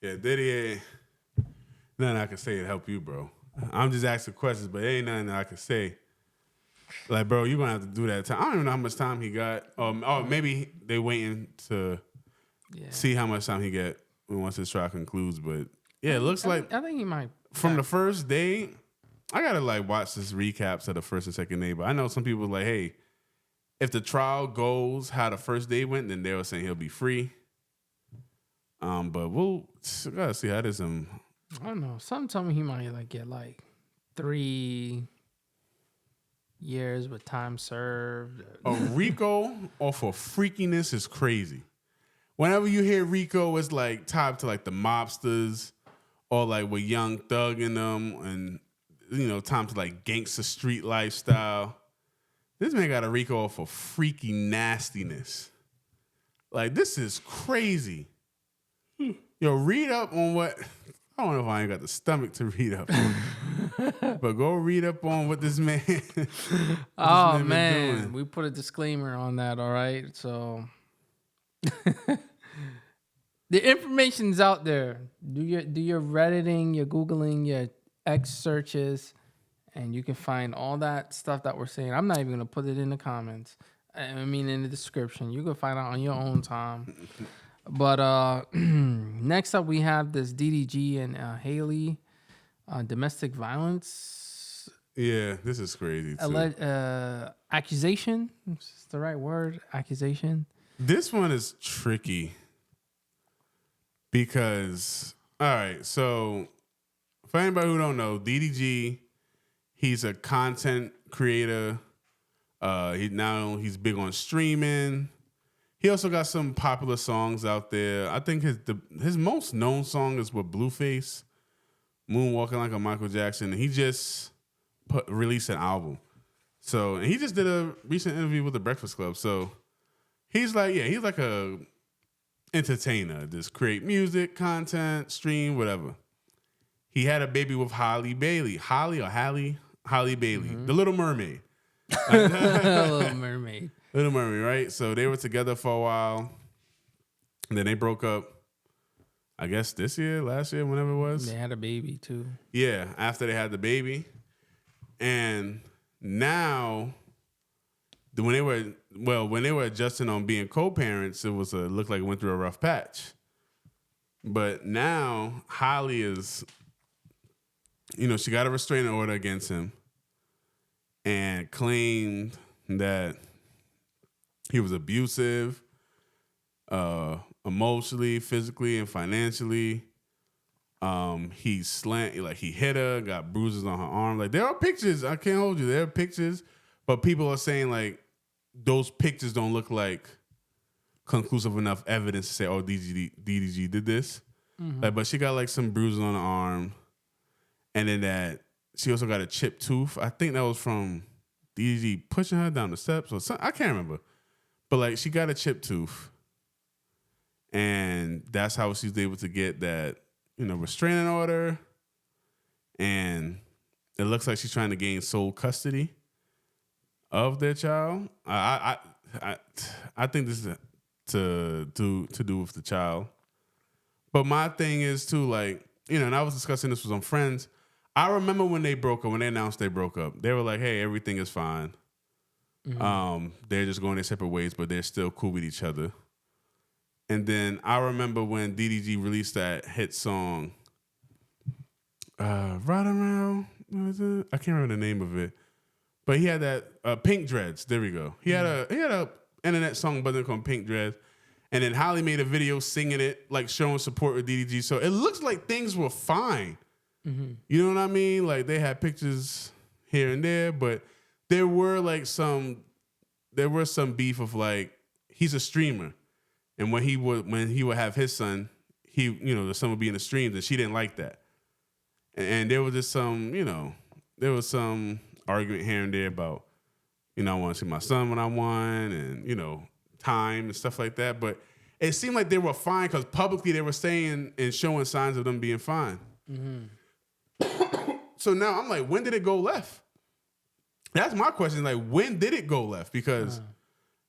Yeah, Diddy ain't nothing I can say to help you, bro. I'm just asking questions, but there ain't nothing that I can say. Like, bro, you're gonna have to do that time. I don't even know how much time he got. Maybe they waiting to see how much time he get once his trial concludes. But yeah, it looks like
I think he might.
From the first day, I gotta like watch this recaps of the first and second day, but I know some people like, hey, if the trial goes how the first day went, then they were saying he'll be free. But we'll gotta see how this. I
don't know. Some tell me he might like get like 3 years with time served.
A RICO off of freakiness is crazy. Whenever you hear RICO, it's like tied to like the mobsters or like with Young Thug in them, and time to like gangster street lifestyle. This man got a RICO for freaky nastiness. Like, this is crazy. Yo, read up on what... I don't know if I ain't got the stomach to read up on. But go read up on what this man...
man. We put a disclaimer on that, all right? So... the information's out there. Do your Redditing, your Googling, your X searches, and you can find all that stuff that we're saying. I'm not even gonna put it in the comments. I mean, in the description. You can find out on your own time. But next up, we have this DDG and Halle domestic violence.
Yeah, this is crazy too.
Accusation. Is the right word? Accusation.
This one is tricky because, all right, so for anybody who don't know, DDG, he's a content creator. He's big on streaming. He also got some popular songs out there. I think his most known song is with Blueface, Moonwalking Like a Michael Jackson. And he just released an album. So, and he just did a recent interview with The Breakfast Club. So he's like a entertainer. Just create music, content, stream, whatever. He had a baby with Halle Bailey. Halle Bailey. Mm-hmm. The Little Mermaid.
Little Mermaid.
Little Mermaid, right? So they were together for a while, and then they broke up. I guess this year, last year, whenever it was.
They had a baby too.
Yeah, after they had the baby. And now, when they were adjusting on being co-parents, it looked like it went through a rough patch. But now Halle is, she got a restraining order against him and claimed that he was abusive, emotionally, physically, and financially. He hit her, got bruises on her arm. Like, there are pictures. I can't hold you. There are pictures, but people are saying like those pictures don't look like conclusive enough evidence to say, oh, DDG did this. Mm-hmm. Like, but she got like some bruises on her arm, and then that she also got a chipped tooth. I think that was from DDG pushing her down the steps or something. I can't remember, but like she got a chipped tooth, and that's how she was able to get that restraining order. And it looks like she's trying to gain sole custody of their child. I think this is to do with the child. But my thing is too, like, and I was discussing this with some friends. I remember when they broke up, when they announced they broke up, they were like, hey, everything is fine. Mm-hmm. They're just going their separate ways, but they're still cool with each other. And then I remember when DDG released that hit song, Right Around, I can't remember the name of it, but he had that Pink Dreads. There we go. He had a internet song called Pink Dreads, and then Halle made a video singing it, like showing support with DDG. So it looks like things were fine. Mm-hmm. You know what I mean? Like they had pictures here and there, but there were some beef of like, he's a streamer. And when he would have his son, the son would be in the streams, and she didn't like that. And there was just some argument here and there about, I want to see my son when I want, and time and stuff like that. But it seemed like they were fine because publicly they were saying and showing signs of them being fine. Mm-hmm. So now I'm like, when did it go left? That's my question. Like, when did it go left? Because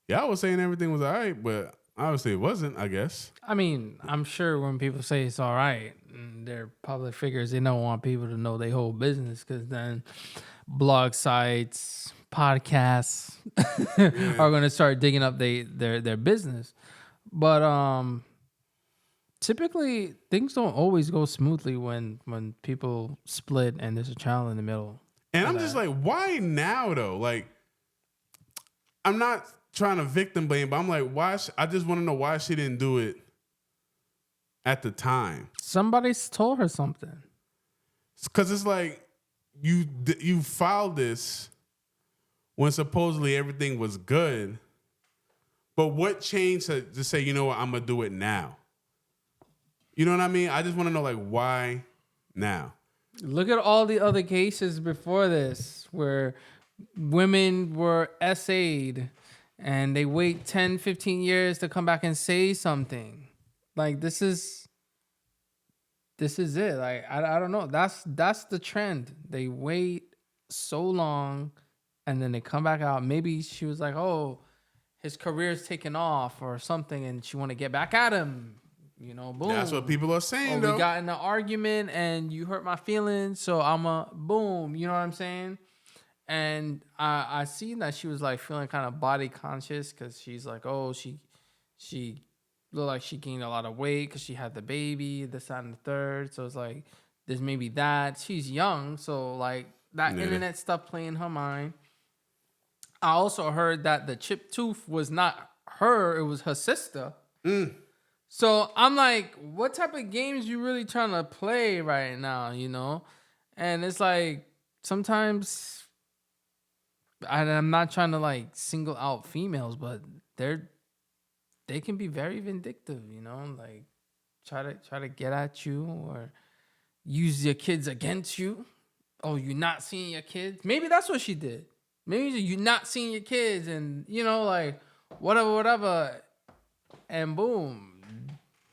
y'all was saying everything was all right, but obviously it wasn't, I guess.
I mean, I'm sure when people say it's all right, and they're public figures, they don't want people to know their whole business, because then blog sites, podcasts are going to start digging up their business. But typically, things don't always go smoothly when people split and there's a child in the middle.
And I'm just like, why now, though? Like, I'm not trying to victim blame, but I'm like, why? I just want to know why she didn't do it at the time.
Somebody told her something.
Because it's like you filed this when supposedly everything was good, but what changed to say, you know what, I'm gonna do it now? You know what I mean? I just want to know, like, why now?
Look at all the other cases before this where women were SA'd and they wait 10, 15 years to come back and say something. Like, this is it. Like, I don't know. That's the trend. They wait so long and then they come back out. Maybe she was like, oh, his career's taking off or something, and she want to get back at him. Boom.
That's what people are saying, though.
We got in an argument and you hurt my feelings, so I'm a boom. You know what I'm saying? And I seen that she was like feeling kind of body conscious because she's like, oh, she looked like she gained a lot of weight because she had the baby, this, that, and the third. So it's like, there's maybe that. She's young, so like that internet stuff playing in her mind. I also heard that the chipped tooth was not her, it was her sister. So I'm like, what type of games you really trying to play right now, And it's like, sometimes, I'm not trying to like single out females, but they can be very vindictive, like try to get at you or use your kids against you. Oh, you're not seeing your kids? Maybe that's what she did. Maybe you're not seeing your kids and, like whatever. And boom.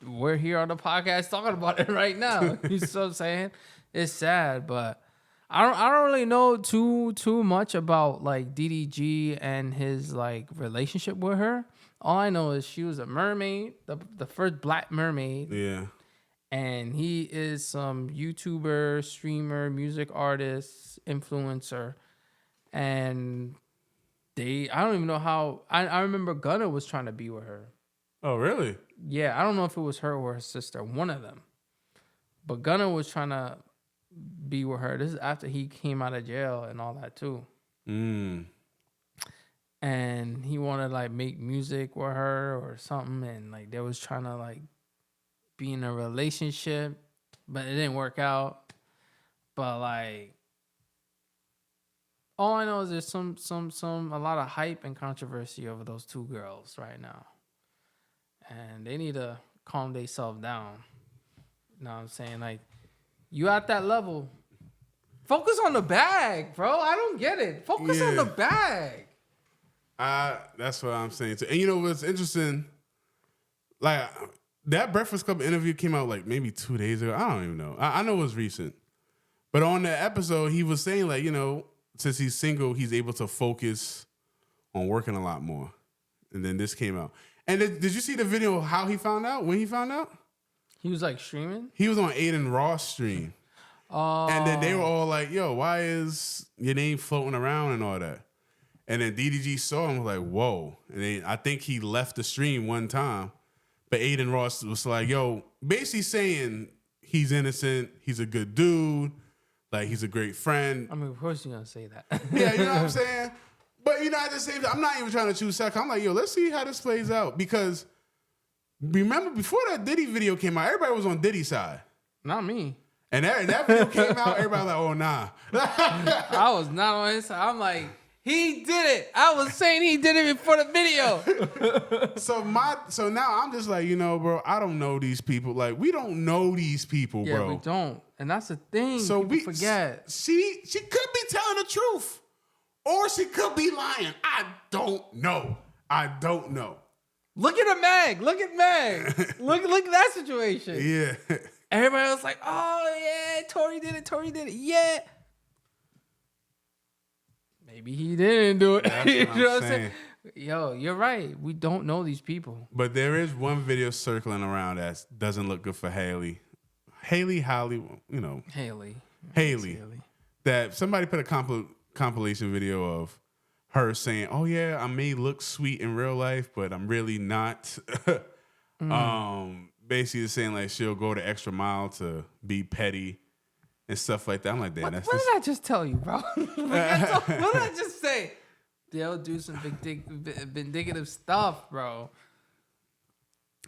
We're here on the podcast talking about it right now. You know what I'm saying? It's sad, but I don't really know too much about like DDG and his like relationship with her. All I know is she was a mermaid, the first black mermaid.
Yeah.
and he is some YouTuber, streamer, music artist, influencer, and I don't even know how. I remember Gunna was trying to be with her.
Oh, really?
Yeah, I don't know if it was her or her sister, one of them. But Gunna was trying to be with her. This is after he came out of jail and all that too.
Mm.
And he wanted to like make music with her or something, and like they was trying to like be in a relationship, but it didn't work out. But like, all I know is there's a lot of hype and controversy over those two girls right now, and they need to calm themselves down. You know what I'm saying? Like, you at that level, focus on the bag, bro. I don't get it. Focus on the bag.
That's what I'm saying too. And you know what's interesting? Like, that Breakfast Club interview came out like maybe 2 days ago. I don't even know. I know it was recent. But on the episode, he was saying like, you know, since he's single, he's able to focus on working a lot more. And then this came out. And did you see the video of how he found out? When he found out?
He was like streaming?
He was on Aiden Ross' stream. And then they were all like, yo, why is your name floating around and all that? And then DDG saw him, was like, whoa. And then I think he left the stream one time. But Aiden Ross was like, yo, basically saying he's innocent, he's a good dude, like he's a great friend.
I mean, of course you're going to say that.
Yeah, you know what I'm saying? But, you know, at the same time, I'm not even trying to choose sides. I'm like, yo, let's see how this plays out. Because remember, before that Diddy video came out, everybody was on Diddy's side.
Not me.
And that video came out, everybody was like, oh, nah.
I was not on his side. I'm like, he did it. I was saying he did it before the video.
So now I'm just like, you know, bro, I don't know these people. Like, we don't know these people, bro.
Yeah, we don't. And that's the thing. So we forget.
She could be telling the truth. Or she could be lying. I don't know. Look
at Meg. Look at Meg. look at that situation.
Yeah.
Everybody was like, oh, yeah, Tory did it. Yeah. Maybe he didn't do it.
That's what I'm saying.
Yo, you're right. We don't know these people.
But there is one video circling around that doesn't look good for Halle. Halle, you know.
Haley.
That somebody put a compilation video of her saying, oh, yeah, I may look sweet in real life, but I'm really not. Basically saying like she'll go the extra mile to be petty and stuff like that. I'm like, damn,
what did I just tell you, bro? What did I just say? They'll do some vindictive stuff, bro.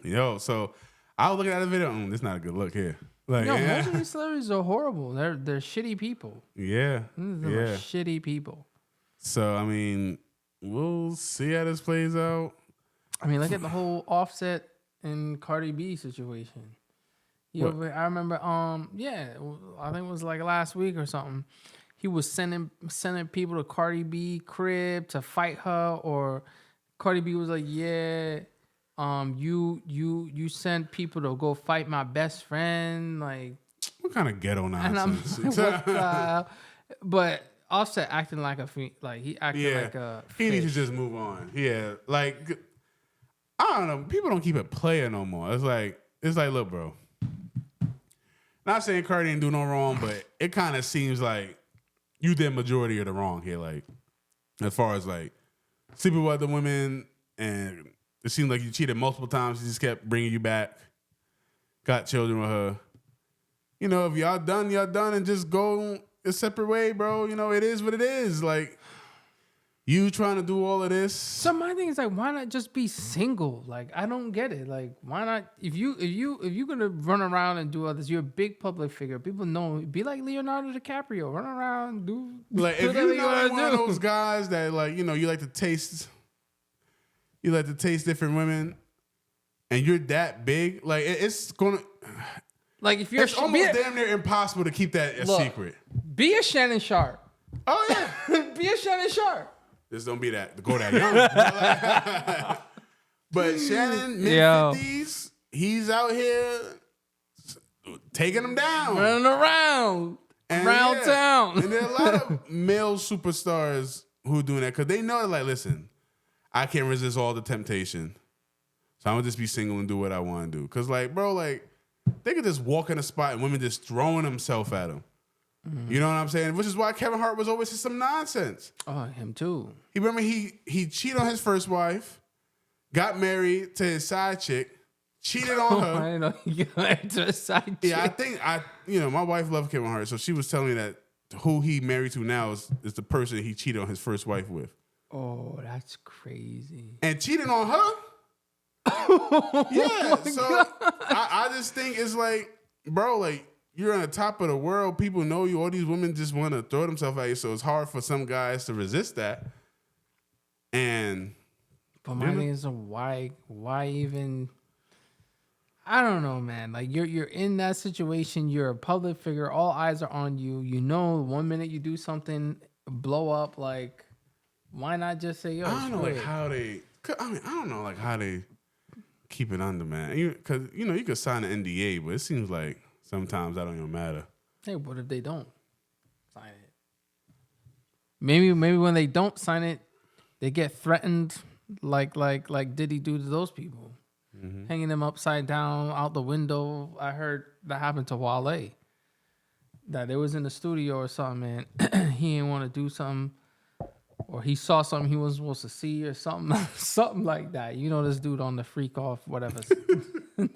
Yo, so I was looking at the video. This is not a good look here. Like,
most of these celebrities are horrible. They're shitty people.
Yeah,
They're shitty people.
So I mean, we'll see how this plays out.
I mean, look at the whole Offset and Cardi B situation. I remember, I think it was like last week or something. He was sending people to Cardi B crib to fight her, or Cardi B was like, yeah, you sent people to go fight my best friend. Like,
what kind of ghetto nonsense?
And I'm like, what but Offset acting like he acted like a
he needs to
fish.
just move on. Yeah, like I don't know. People don't keep it playing no more. It's like, look, bro. Not saying Cardi didn't do no wrong, but it kind of seems like you did majority of the wrong here. Like, as far as like sleeping with other women, and it seemed like you cheated multiple times. She just kept bringing you back. Got children with her. You know, if y'all done, and just go a separate way, bro. You know, it is what it is. Like, you trying to do all of this.
So my thing is like, why not just be single? Like, I don't get it. Like, why not? If you're gonna run around and do all this, you're a big public figure. People know. Be like Leonardo DiCaprio. Run around, do
like if you're not one of those guys that like, you know, you like to taste different women, and you're that big, like it's gonna.
Like if you're,
it's almost damn near impossible to keep that a secret.
Be a Shannon Sharp.
Oh yeah,
be a Shannon Sharp.
Just don't be that. Go that young. But Shannon, mid-50s, he's out here taking them down.
Running around town.
And there are a lot of male superstars who are doing that because they know, like, listen, I can't resist all the temptation. So I'm going to just be single and do what I want to do. Because, like, bro, like, they could just walk in a spot and women just throwing themselves at them. You know what I'm saying? Which is why Kevin Hart was always some nonsense.
Oh, him too.
He cheated on his first wife, got married to his side chick, cheated on her.
I didn't know he got married to a side chick.
Yeah, I think my wife loved Kevin Hart, so she was telling me that who he married to now is the person he cheated on his first wife with.
Oh, that's crazy.
And cheating on her? Yeah. So I just think it's like, bro, like, you're on the top of the world. People know you. All these women just want to throw themselves at you. So it's hard for some guys to resist that.
But my thing is, why even? I don't know, man. Like you're in that situation. You're a public figure. All eyes are on you. You know, 1 minute you do something, blow up. Like, why not just say, yo?
I don't know, like how they. I don't know, like how they keep it under, man. Because you could sign an NDA, but it seems like. Sometimes that don't even matter.
Hey, what if they don't sign it? Maybe when they don't sign it, they get threatened like Diddy do to those people, hanging them upside down out the window. I heard that happened to Halle. That they was in the studio or something, and he didn't want to do something, or he saw something he wasn't supposed to see or something, something like that. You know, this dude on the freak off, whatever.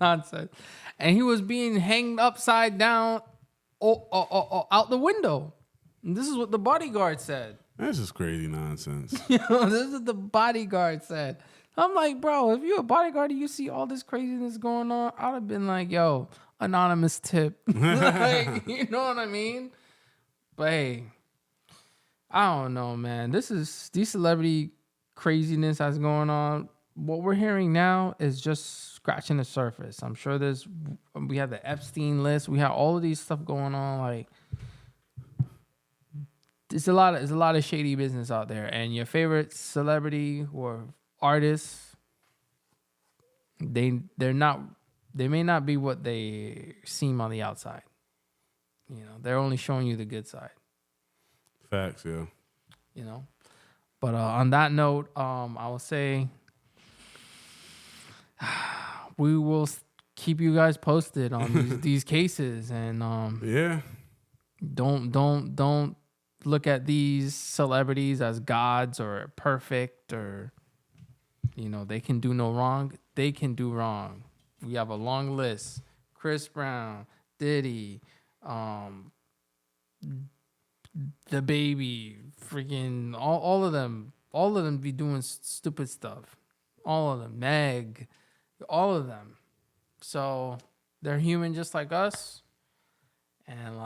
Nonsense. And he was being hanged upside down out the window. And this is what the bodyguard said.
That's just crazy nonsense.
This is what the bodyguard said. I'm like, bro, if you're a bodyguard and you see all this craziness going on, I'd have been like, yo, anonymous tip. Like, you know what I mean? But hey, I don't know, man. These celebrity craziness that's going on. What we're hearing now is just scratching the surface. I'm sure we have the Epstein list. We have all of these stuff going on. Like, it's a lot of shady business out there. And your favorite celebrity or artists, they may not be what they seem on the outside. You know, they're only showing you the good side.
Facts, yeah.
You know, but on that note, I will say. We will keep you guys posted on these cases, and
yeah,
don't look at these celebrities as gods or perfect, or they can do no wrong. They can do wrong. We have a long list: Chris Brown, Diddy, the baby, freaking all of them. All of them be doing stupid stuff. All of them, Meg. All of them. So they're human just like us. And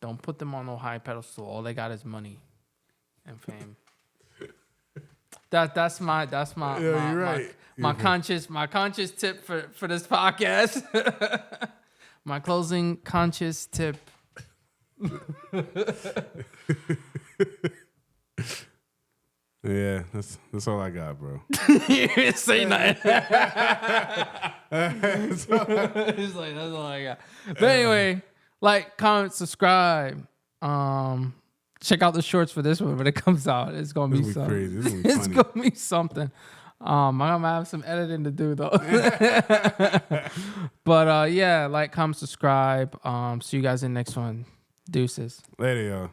don't put them on no high pedestal. All they got is money and fame. That's my conscious tip for this podcast. My closing conscious tip.
Yeah, that's all I got, bro.
You didn't say nothing. It's like, that's all I got. But anyway, like, comment, subscribe. Check out the shorts for this one when it comes out. It's gonna be something. Crazy. It's gonna be something. I'm gonna have some editing to do though. But yeah, like, comment, subscribe. See you guys in the next one. Deuces.
Later, y'all.